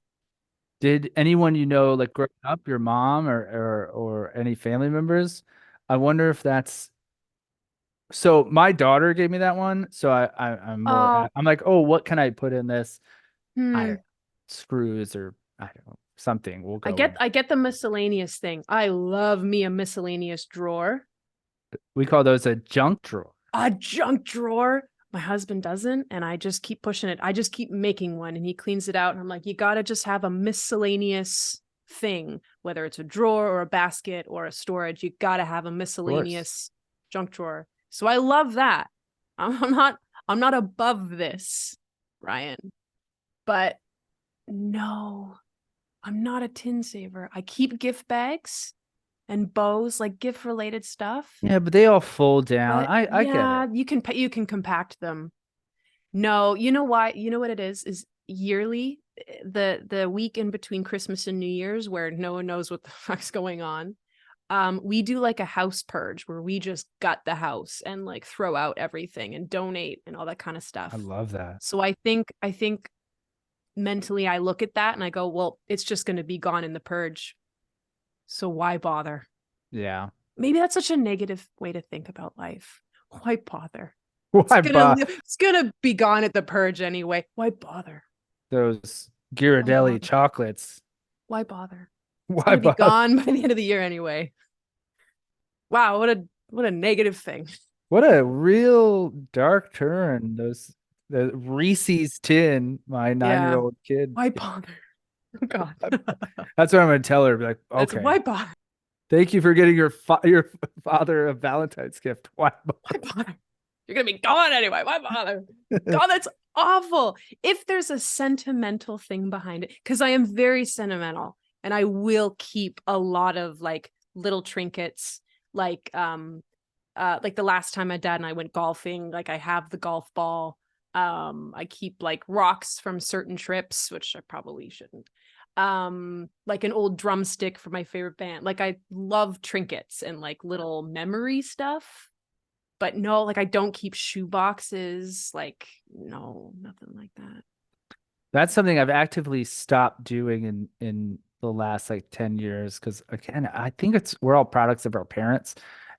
Did anyone you know, like growing up, your mom or any family members? I wonder if that's so. My daughter gave me that one, so I'm more. Oh, I'm like, oh, what can I put in this? I don't hmm. know, screws or I don't know something. We'll I go get in. I get the miscellaneous thing. I love me a miscellaneous drawer. We call those a junk drawer. A junk drawer. My husband doesn't, and I just keep pushing it. I just keep making one, and he cleans it out. And I'm like, you gotta just have a miscellaneous thing, whether it's a drawer or a basket or a storage. You gotta have a Of course. miscellaneous junk drawer. So I love that. I'm not I'm not above this, Ryan. But no, I'm not a tin saver. I keep gift bags and bows, like gift related stuff. Yeah, but they all fold down. But I get yeah, it. you can compact them. No, you know why? You know what it is yearly, the week in between Christmas and New Year's where no one knows what the fuck's going on. We do like a house purge where we just gut the house and like throw out everything and donate and all that kind of I stuff. love that. So I think mentally I look at that and I go, well, it's just going to be gone in the purge. So why bother? Yeah. Maybe that's such a negative way to think about life. Why bother? It's Why gonna buy it's gonna be gone at the purge anyway. Why bother? those Why Ghirardelli bother? chocolates? Why bother? It's Why gonna be buy? gone by the end of the year anyway. Wow, what a negative thing. What a real dark turn. Those the Reese's tin, my Yeah. nine-year-old kid. Why bother? Oh God. That's what I'm gonna tell her. Be like, That's okay, why bother? thank you for getting your father a Valentine's gift. Why? Why bother? You're gonna be gone anyway. Why bother? God, that's awful. If there's a sentimental thing behind it, because I am very sentimental and I will keep a lot of like little trinkets, like the last time my dad and I went golfing, like I have the golf ball. I keep like rocks from certain trips, which I probably shouldn't. Like an old drumstick for my favorite band. Like I love trinkets and like little memory stuff. But no, like I don't keep shoe boxes. Like, no, nothing like that. That's something I've actively stopped doing in the last like 10 years because again, I think it's we're all products of our parents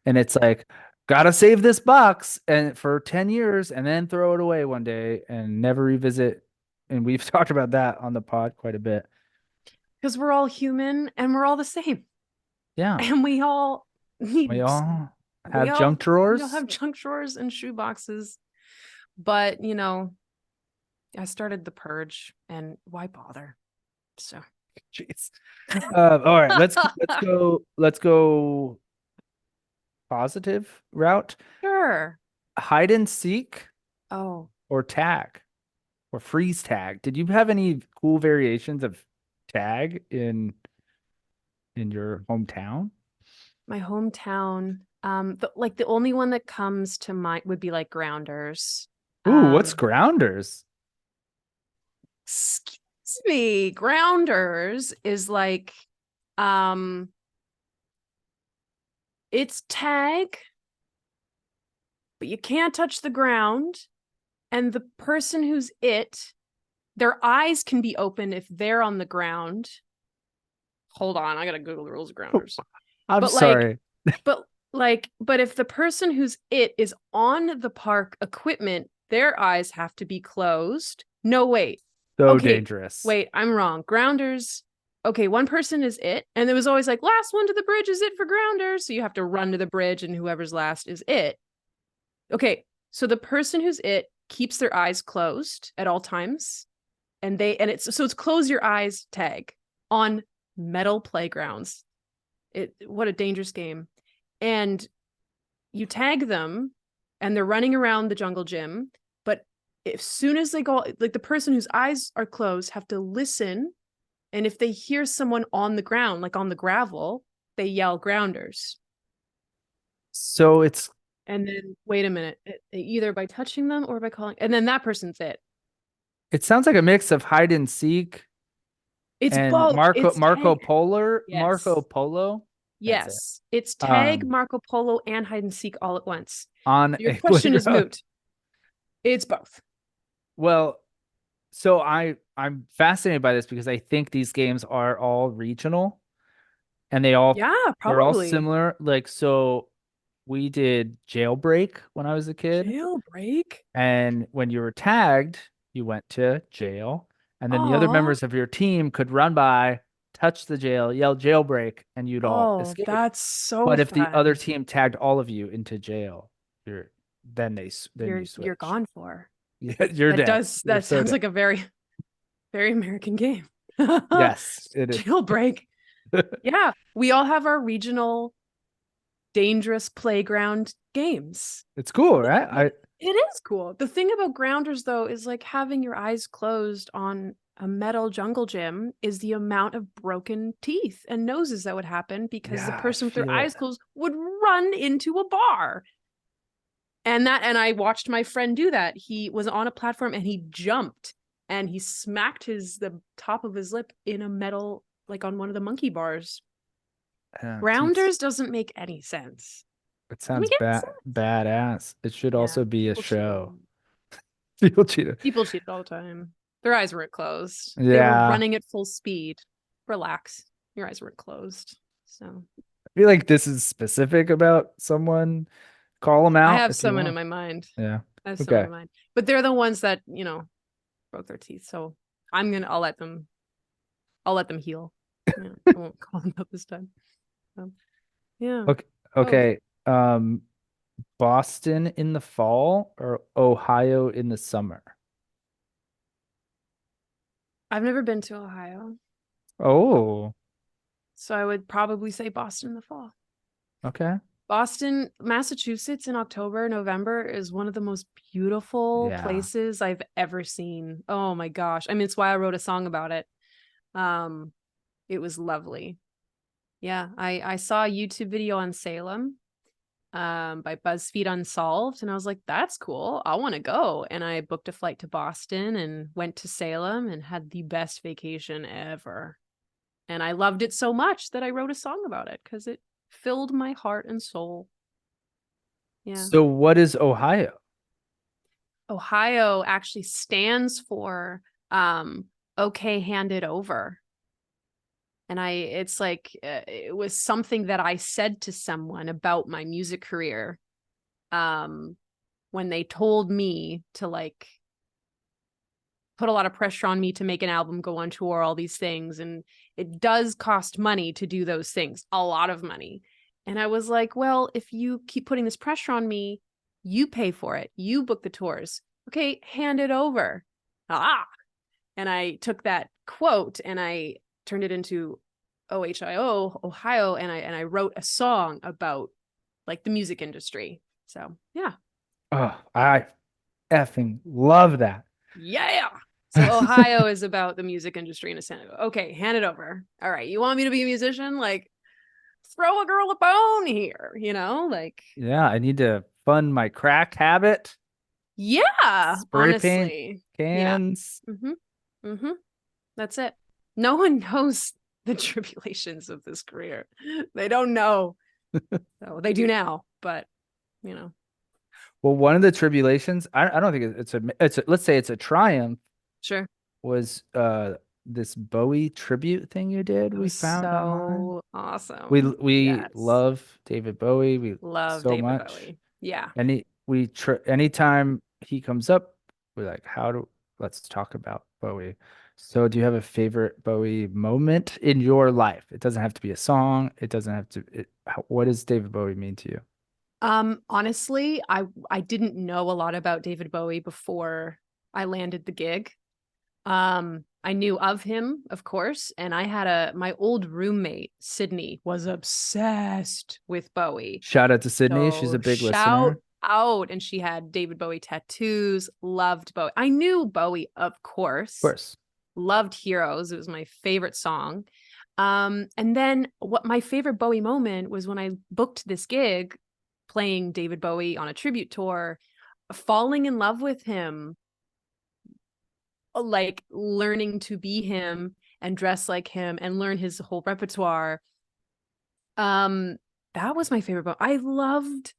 and it's like gotta save this box and for 10 years and then throw it away one day and never revisit. And we've talked about that on the pod quite a bit. Because we're all human and we're all the same. Yeah. And we all We need all we have all junk drawers. have junk drawers and shoe boxes. But I started the purge and why bother? So Jeez. All right, let's go positive route. sure. Hide and seek Oh, or tag or freeze tag. Did you have any cool variations of tag in your hometown? my hometown. The only one that comes to mind would be like grounders. Ooh, what's Um, grounders? Excuse me, grounders is like um it's tag, but you can't touch the ground, and the person who's their eyes can be open if they're on the ground. Hold on, I gotta Google the rules of grounders. I'm But like, sorry. but if the person who's is on the park equipment, their eyes have to be closed. No, wait. So Okay, dangerous. wait, I'm wrong. Grounders. Okay, one person is and there was always like last one to the bridge is it for grounders. So you have to run to the bridge, and whoever's last is it. Okay, so the person who's it keeps their eyes closed at all times, and it's close your eyes tag on metal playgrounds. What a dangerous game, and you tag them, and they're running around the jungle gym, but as soon as they go, like the person whose eyes are closed have to listen. And if they hear someone on the ground, like on the gravel, they yell grounders. So And then wait a minute, either by touching them or by calling, and then that person's it. it sounds like a mix of hide and seek It's and both. Marco It's Marco tag. Polar Marco Yes. Polo. That's it. Yes, it's tag, Um, Marco Polo, and hide and seek all at once. on Your a question is playground. moot. It's both. Well, so I'm fascinated by this because I think these games are all regional and Yeah, they're all probably. similar. Like so we did Jailbreak when I was a kid, Jailbreak? and when you were tagged, you went to jail, and then the other Oh, members of your team could run by, touch the jail, yell Jailbreak, and you'd all oh, escape. that's so But if the other fun. team tagged all of you into jail, then you You're switch. gone for. Yeah, you're dead. You're That so sounds dead. like a very, very American game. Yes, it is. Jailbreak. Yeah, we all have our regional dangerous playground games. It's cool, The- right? the- it is cool. The thing about grounders, though, is like having your eyes closed on a metal jungle gym is the amount of broken teeth and noses that would happen because the Yeah, I person with their feel it. eyes closed would run into a bar. And I watched my friend do that. He was on a platform and he jumped and he smacked the top of his lip in a metal, like on one of the monkey bars. Dude, Grounders doesn't make any sense. it Doesn't sounds make any sense. badass. It should Yeah, also be a people cheated. show. People cheated. People cheated all the time. Their eyes weren't closed. They were Yeah. running at full speed. Relax. Your eyes weren't closed. So I feel like this is specific about someone. Call them I out have if you someone in want. my mind. Yeah. I have someone Okay. in mind. But they're the ones that, broke their teeth. So I'll let them heal. Yeah, I won't call them out this time. Yeah. Okay. Both. Okay. Boston in the fall or Ohio in the summer? I've never been to Ohio. Oh, So I would probably say Boston in the fall. okay. Boston, Massachusetts in October, November is one of the most beautiful Yeah. places I've ever seen. Oh my gosh. I mean, it's why I wrote a song about it. Um, it was lovely. Yeah, I saw a YouTube video on Salem by BuzzFeed Unsolved, and I was like, that's cool. I want to go. And I booked a flight to Boston and went to Salem and had the best vacation ever. And I loved it so much that I wrote a song about it because it filled my heart and soul. Yeah. So what is Ohio? Ohio actually stands for okay, hand it over. And it's like it was something that I said to someone about my music career when they told me to like put a lot of pressure on me to make an album, go on tour, all these things. And it does cost money to do those things, a lot of money. And I was like, well, if you keep putting this pressure on me, you pay for it. You book the tours. Okay, hand it over. Ah. And I took that quote and I turned it into OHIO, Ohio, and I wrote a song about like the music industry. So yeah. Oh, I effing love that. Yeah. So Ohio is about the music industry in a sense. Okay, hand it over. All right, you want me to be a musician? Like, throw a girl a bone here, Like, Yeah, I need to fund my crack habit. yeah, Spray paint honestly. Yeah. cans. Mm-hmm. Mm-hmm. That's it. No one knows the tribulations of this career. They don't know. So they do now, but you know, Well, one of the tribulations, I don't think it's a, let's say it's a triumph, sure. was this Bowie tribute thing you did That we was found online. so We awesome. we Yes. love David Bowie, we Love so David much. Bowie. Yeah. Anytime he comes up, we're like, let's talk about Bowie. So do you have a favorite Bowie moment in your life? It doesn't have to be a song. It doesn't have to what does David Bowie mean to you? Honestly, I didn't know a lot about David Bowie before I landed the gig. I knew of him, of course, and I had my old roommate, Sydney, was obsessed with Bowie. Shout out to Sydney. She's a So big shout listener. out. And she had David Bowie tattoos, loved Bowie. I knew Bowie, of Of course, course. loved Heroes. It was my favorite song. And then what my favorite Bowie moment was when I booked this gig playing David Bowie on a tribute tour, falling in love with him, like learning to be him and dress like him and learn his whole repertoire. Um, that was my favorite book. I loved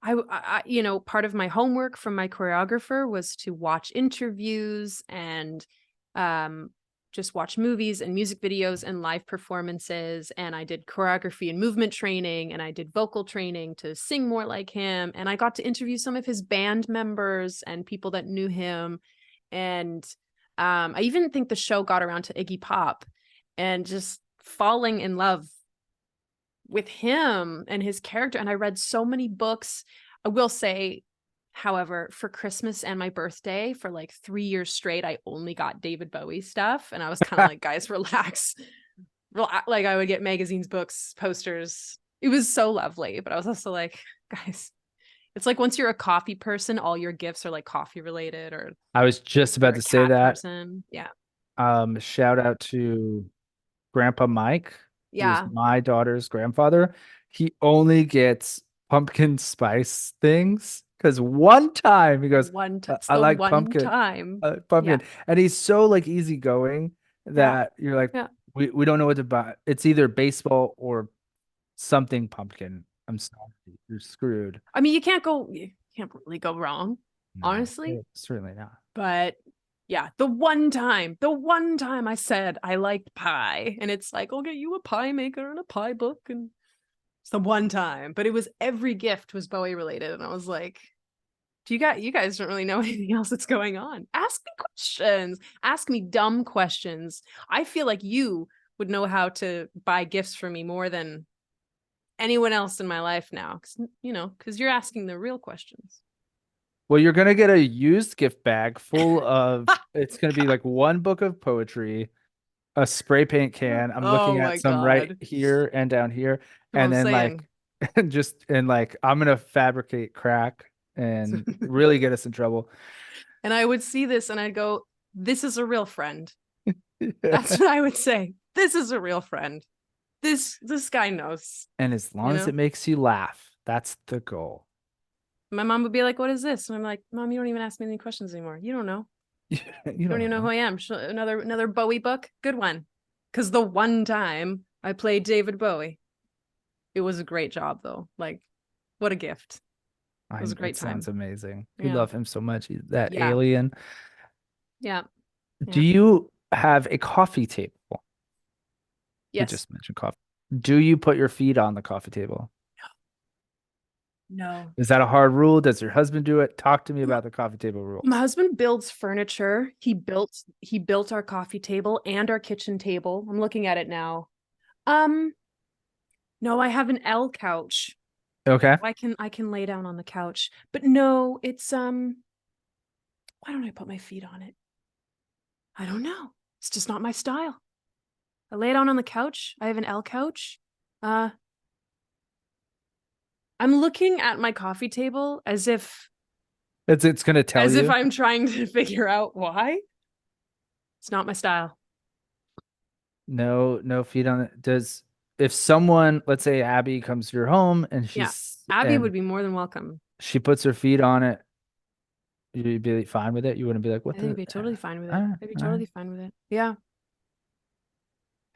part of my homework from my choreographer was to watch interviews and um, just watch movies and music videos and live performances. And I did choreography and movement training, and I did vocal training to sing more like him. And I got to interview some of his band members and people that knew him. And I even think the show got around to Iggy Pop, and just falling in love with him and his character. And I read so many books. I will say, however, for Christmas and my birthday for like 3 years straight, I only got David Bowie stuff. And I was kind of like, guys, relax. Like I would get magazines, books, posters. It was so lovely. But I was also like, guys, it's like once you're a coffee person, all your gifts are like coffee related, or I was just you're about a to say cat that. person. Yeah. Shout out to Grandpa Mike, who's Yeah. my daughter's grandfather. He only gets pumpkin spice things because one time he goes, One time. It's I the like one time. Yeah. pumpkin," and he's so like easygoing Yeah. that you're like, Yeah. we don't know what to buy. It's either baseball or something pumpkin. I'm sorry, you're screwed. I mean, you can't really go wrong, No, honestly. certainly not. But yeah, the one time I said I liked pie, and it's like, I'll get you a pie maker and a pie book, and it's the one time. But it was every gift was Bowie related, and I was like, you guys don't really know anything else that's going on. Ask me questions. Ask me dumb questions. I feel like you would know how to buy gifts for me more than anyone else in my life now, because you're asking the real questions. Well, you're gonna get a used gift bag full of. It's gonna be like one book of poetry, a spray paint can. I'm looking Oh at my some right God. here and down here, That's what and I'm then like, saying. and like I'm gonna fabricate crack and really get us in trouble. And I would see this and I'd go, this is a real friend. That's what I would say. This is a real friend. This guy knows, And as you long as know? it makes you laugh, that's the goal. My mom would be like, what is this? And I'm like, Mom, you don't even ask me any questions anymore. You don't know. You You don't don't even know who know. I am. Another Bowie book. Good one. Because the one time I played David Bowie, it was a great job though. Like, what a gift. It was a It great sounds time. amazing. We Yeah. love him so much. He's that Yeah. alien. Yeah. Do Yeah. you have a coffee table? We Yes. just mentioned coffee. Do you put your feet on the coffee table? No. Is that a hard rule? Does your husband do it? Talk to me about the coffee table My rules. husband builds furniture. He built our coffee table and our kitchen table. I'm looking at it now. Um, no, I have an L couch. Okay. I can lay down on the couch. But no, it's why don't I put my feet on it? I don't know. It's just not my style. I lay down on the couch. I have an L couch. Uh, I'm looking at my coffee table It's gonna tell as if you. I'm trying to figure out why. It's not my style. No, no feet on it. Does if someone, let's say Abby comes to your home and Yeah. Abby and would be more than welcome. she puts her feet on it, you'd be fine with it. You wouldn't be like, I what think I'd the be totally fine with it. all right, I'd be all right. totally fine with it. Yeah.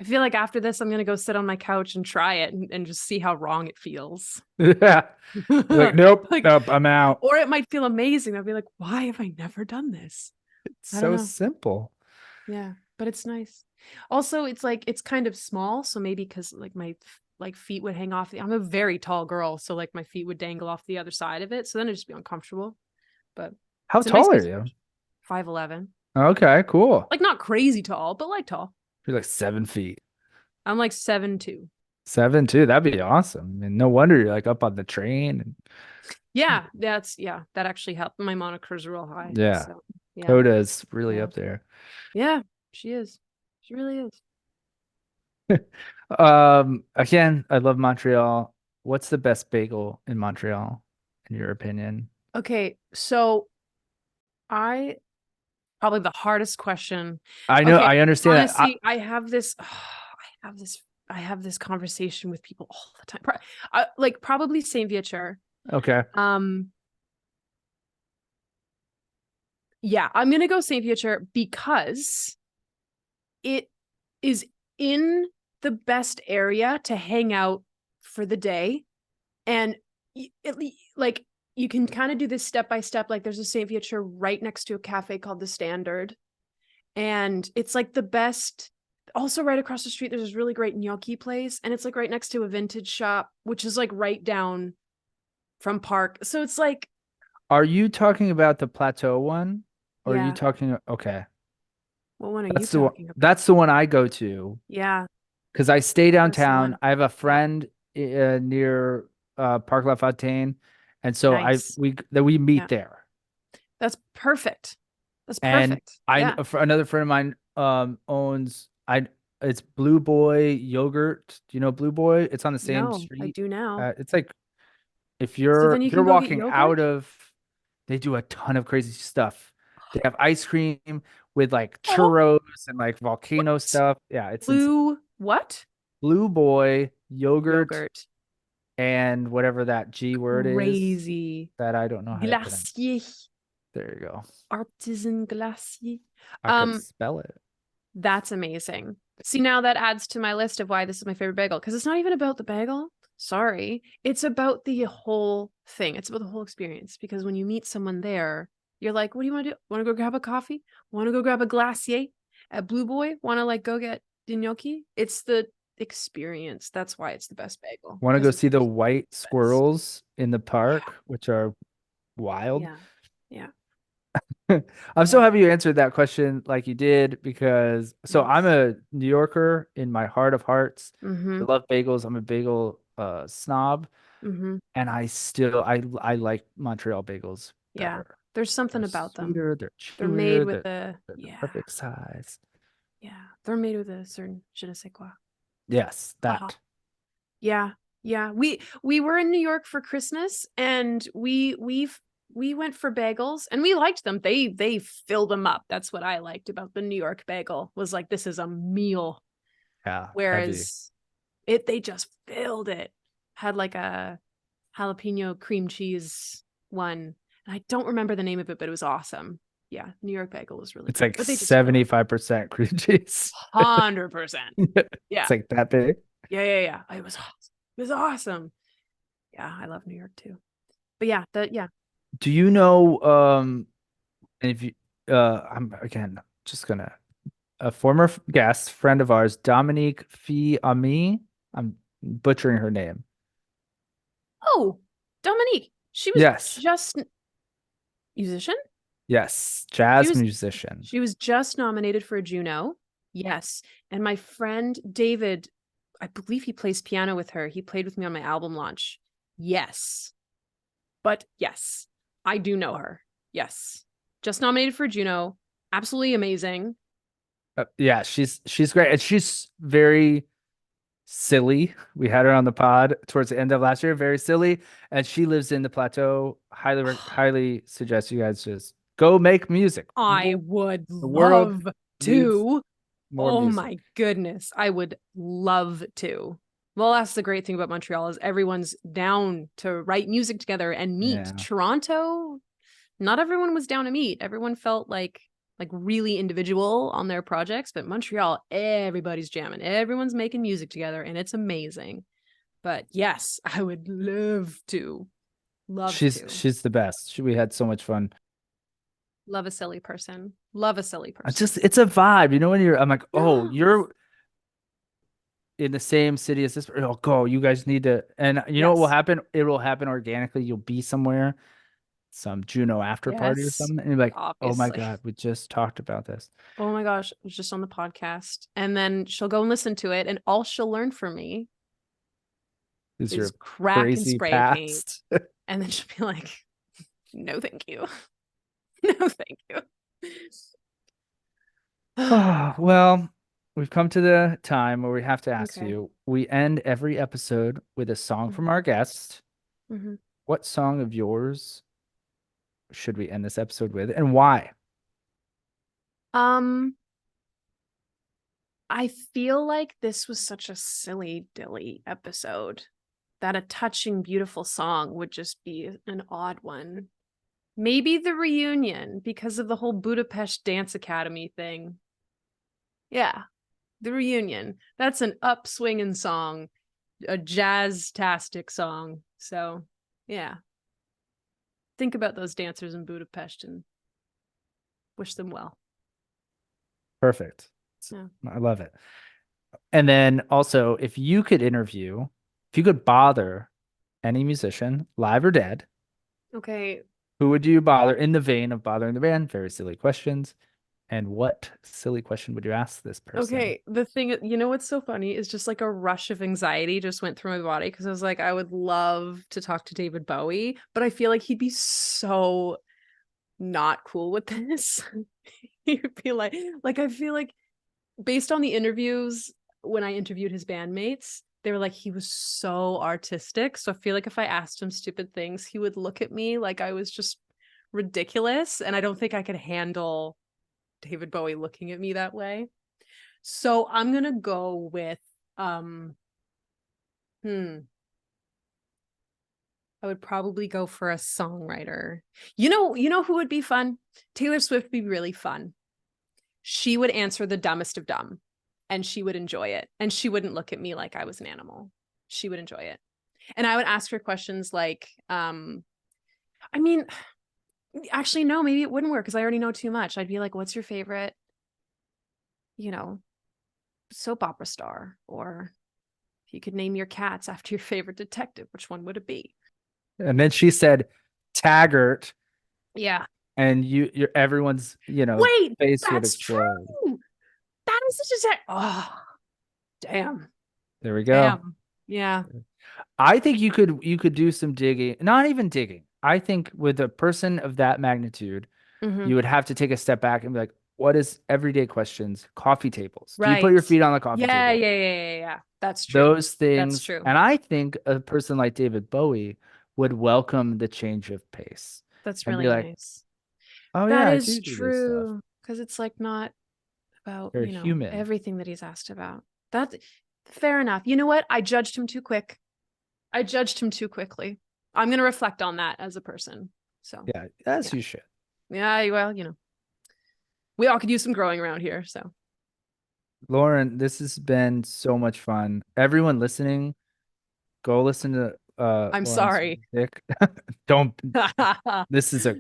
I feel like after this, I'm gonna go sit on my couch and try it and just see how wrong it feels. Yeah. You're like, nope, Like, nope, I'm out. or it might feel amazing. I'll be like, why have I never done this? It's I don't so know. simple. Yeah, but it's nice. Also, it's like it's kind of small, so maybe because like my like feet would hang off I'm a very tall girl, so like my feet would dangle off the other side of it. So then it'd just be uncomfortable. But How it's a nice tall are piece of you? furniture. 5'11". Okay, cool. Like not crazy tall, but like tall. You're like 7 feet. I'm like 7'2". 7 too. That'd be awesome. And no wonder you're like up on the train. Yeah, that actually helped. My moniker's real high. Yeah. So yeah, Coda is really yeah, up there. yeah. She is. She really is. Again, I love Montreal. What's the best bagel in Montreal, in your opinion? Okay, so I probably the hardest question. I know, Okay, I understand that. honestly, I have this conversation with people all the time. Like probably Saint Viateur. Okay. Um, yeah, I'm gonna go Saint Viateur because it is in the best area to hang out for the day. And like you can kind of do this step by step. Like there's a St. Viateur right next to a cafe called The Standard. And it's like the best. Also right across the street, there's this really great gnocchi place. And it's like right next to a vintage shop, which is like right down from Park. So it's like, Are you talking about the plateau one? Or are you yeah. talking okay. What one are you That's the one talking about? that's the one I go to Yeah, because I stay that's the downtown. one. I have a Yeah. friend near Parc La Fontaine, and so Nice. we meet Yeah. there. That's perfect. That's And perfect. Yeah. another friend of mine owns I it's Blue Boy yogurt. Do you know Blue Boy? It's on the same No, I street. do now. It's like So then if you you're can go get walking out yogurt? of, they do a ton of crazy stuff. They have ice cream with like Oh, churros and like volcano what? stuff. Yeah, it's insane. Blue what? Blue Boy yogurt Yogurt. and whatever that G word is Crazy. that I don't know how to pronounce. Glacier. There you go. Artisan glacier. I could Um, spell it. that's amazing. See, now that adds to my list of why this is my favorite bagel, because it's not even about the bagel. Sorry. It's about the whole thing. It's about the whole experience. Because when you meet someone there, you're like, what do you want to do? Want to go grab a coffee? Want to go grab a glacier at Blue Boy? Want to like go get the gnocchi? It's the experience. That's why it's the best bagel. Want to go Because see the it's white the best. squirrels in the Yeah. park, which are wild? Yeah. Yeah. I'm so Love happy it. you answered that question like you did because so I'm Nice. a New Yorker in my heart of hearts. I Mm-hmm. love bagels. I'm a bagel snob, Mm-hmm. and I like Montreal bagels Yeah. better. There's something They're about them. sweeter, they're They're made chewier, with a, they're the yeah. perfect size. Yeah. They're made with a certain je ne sais quoi. Yes, Uh-huh. that. Yeah. Yeah. We were in New York for Christmas and we went for bagels and we liked them. They filled them up. That's what I liked about the New York bagel was like this is a meal. Yeah, heavy. Whereas they just filled it. Had like a jalapeno cream cheese one. And I don't remember the name of it, but it was awesome. Yeah, New York bagel was really It's good. like But they just fill it. 75% cream cheese. 100%. It's Yeah. like that big. Yeah, yeah, yeah. It was awesome. It was awesome. Yeah, I love New York too. But yeah, yeah. Do you know and if you I'm again just gonna a former guest, friend of ours, Dominique Fee Ami. I'm butchering her name. Oh, Dominique. She was Yes. just musician? Yes. She Jazz was musician. she was just nominated for a Juno. Yes. And my friend David, I believe he plays piano with her. He played with me on my album launch. Yes. But yes, I do know her. Yes. Just nominated for Juno. Absolutely amazing. Yeah, she's great. And she's very silly. We had her on the pod towards the end of last year, very silly. And she lives in the plateau. Highly suggest you guys just go make music. I would The world love needs to. more Oh music. my goodness. I would love to. Well, that's the great thing about Montreal is everyone's down to write music together and meet. Yeah. Toronto, not everyone was down to meet. Everyone felt like really individual on their projects, but Montreal, everybody's jamming. Everyone's making music together and it's amazing. But yes, I would love to. Love to. She's the best. We had so much fun. Love a silly person. Love a silly I person. just it's a vibe. You know when I'm like, oh, Yeah. you're in the same city as this. Oh, go. You guys need to. And you know what will Yes. happen? It will happen organically. You'll be somewhere, some Juno after party or Yes. something, and you're like, oh my Obviously. God, we just talked about this. Oh my gosh, it was just on the podcast. And then she'll go and listen to it, and all she'll learn from me Is is your crack and crazy spray paint. past? And then she'll be like, no, thank you. No, thank you. Oh, well, we've come to the time where we have to ask Okay. you. We end every episode with a song from Mhm. our guest. Mhm. What song of yours should we end this episode with, and why? Um, I feel like this was such a silly dilly episode that a touching, beautiful song would just be an odd one. Maybe the reunion because of the whole Budapest Dance Academy thing. Yeah, the reunion. That's an upswinging song. a jazz-tastic song. So yeah, think about those dancers in Budapest and wish them well. Perfect. Yeah. I love it. And then also, if you could bother any musician, live or dead, Okay. who would you bother in the vein of bothering the band? Very silly questions. And what silly question would you ask this person? Okay, the thing, what's so funny is just like a rush of anxiety just went through my body because I was like, I would love to talk to David Bowie, but I feel like he'd be so not cool with this. He'd be like I feel like based on the interviews when I interviewed his bandmates, they were like he was so artistic. So I feel like if I asked him stupid things, he would look at me like I was just ridiculous, and I don't think I could handle David Bowie looking at me that way. So I'm gonna go with um hmm. I would probably go for a songwriter. You know who would be fun? Taylor Swift would be really fun. She would answer the dumbest of dumb and she would enjoy it. And she wouldn't look at me like I was an animal. She would enjoy it. And I would ask her questions like, I mean, actually, no, maybe it wouldn't work because I already know too much. I'd be like, what's your favorite, you know, soap opera star? Or if you could name your cats after your favorite detective, which one would it be? And then she said, Taggart, Yeah. and you're everyone's, Wait, face would that's explode. true. That is such a oh, damn. There we go. Damn. Yeah. I think you could do some digging, not even digging. I think with a person of that magnitude, Mm-hmm. you would have to take a step back and be like, what is everyday questions? Coffee tables. Do you put Right. your feet on the coffee Yeah, table? yeah, yeah, yeah, yeah. That's true. Those That's things. true. And I think a person like David Bowie would welcome the change of pace That's and really be like, nice. oh yeah, That I is do this stuff. true. Because it's like not about, They're human. everything that he's asked about. That's fair enough. You know what? I judged him too quick. I judged him too quickly. I'm gonna reflect on that as a person. So Yeah, as yeah. you should. Yeah, well, we all could use some growing around here. So Loryn, this has been so much fun. Everyone listening, go listen to I'm Loryn's sorry. music. Don't This is a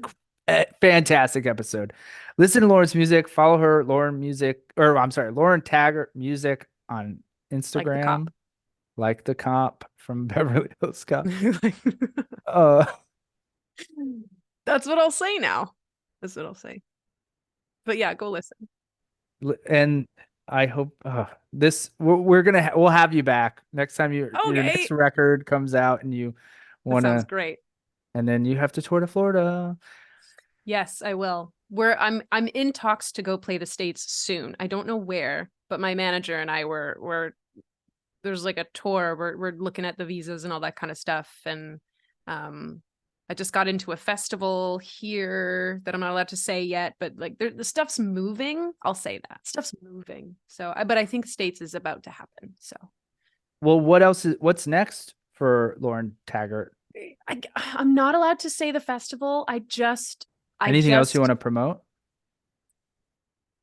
fantastic episode. Listen to Loryn's music, follow her Loryn music, or I'm sorry, Loryn Taggart music on Like the Instagram, cop. like the cop from Beverly Hills Cop. Uh That's what I'll say now. That's what I'll say. But yeah, go listen. and I hope we'll have you back next time your next Okay. record comes out and you That want sounds to, great. and then you have to tour to Florida. Yes, I will. I'm in talks to go play the States soon. I don't know where, but my manager and I were there's like a tour. We're looking at the visas and all that kind of stuff. And um I just got into a festival here that I'm not allowed to say yet, but like the stuff's moving. I'll say that. Stuff's moving. So but I think States is about to happen. So Well, what's next for Loryn Taggart? I'm not allowed to say the festival. I Anything else you want just to promote?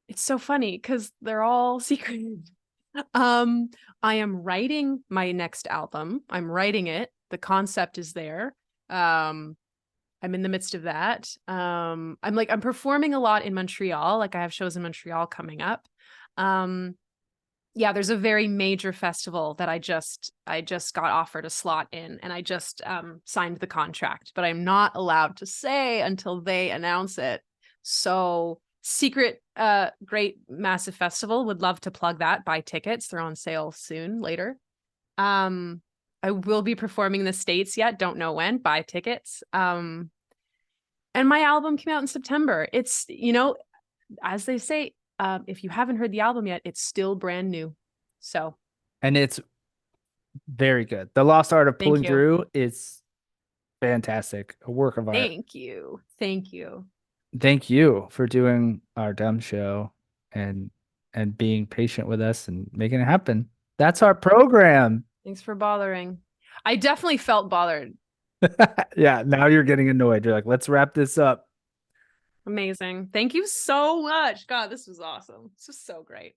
it's so funny because they're all secret. Um, I am writing my next album. I'm writing it. The concept is there. Um, I'm in the midst of that. I'm performing a lot in Montreal. Like I have shows in Montreal coming up. Um, yeah, there's a very major festival that I just got offered a slot in, and I just signed the contract, but I'm not allowed to say until they announce it. So secret, great massive festival. Would love to plug that. Buy tickets. They're on sale soon later. Um, I will be performing in the States yet. Don't know when. Buy tickets. And my album came out in September. It's, as they say, if you haven't heard the album yet, it's still brand new. So And it's very good. The Lost Art of thank Pulling you. Through is fantastic. A work of art. Thank you. Thank you. Thank you for doing our dumb show and being patient with us and making it happen. That's our program. Thanks for bothering. I definitely felt bothered. Yeah, now you're getting annoyed. You're like, let's wrap this up. Amazing. Thank you so much. God, this was awesome. This was so great.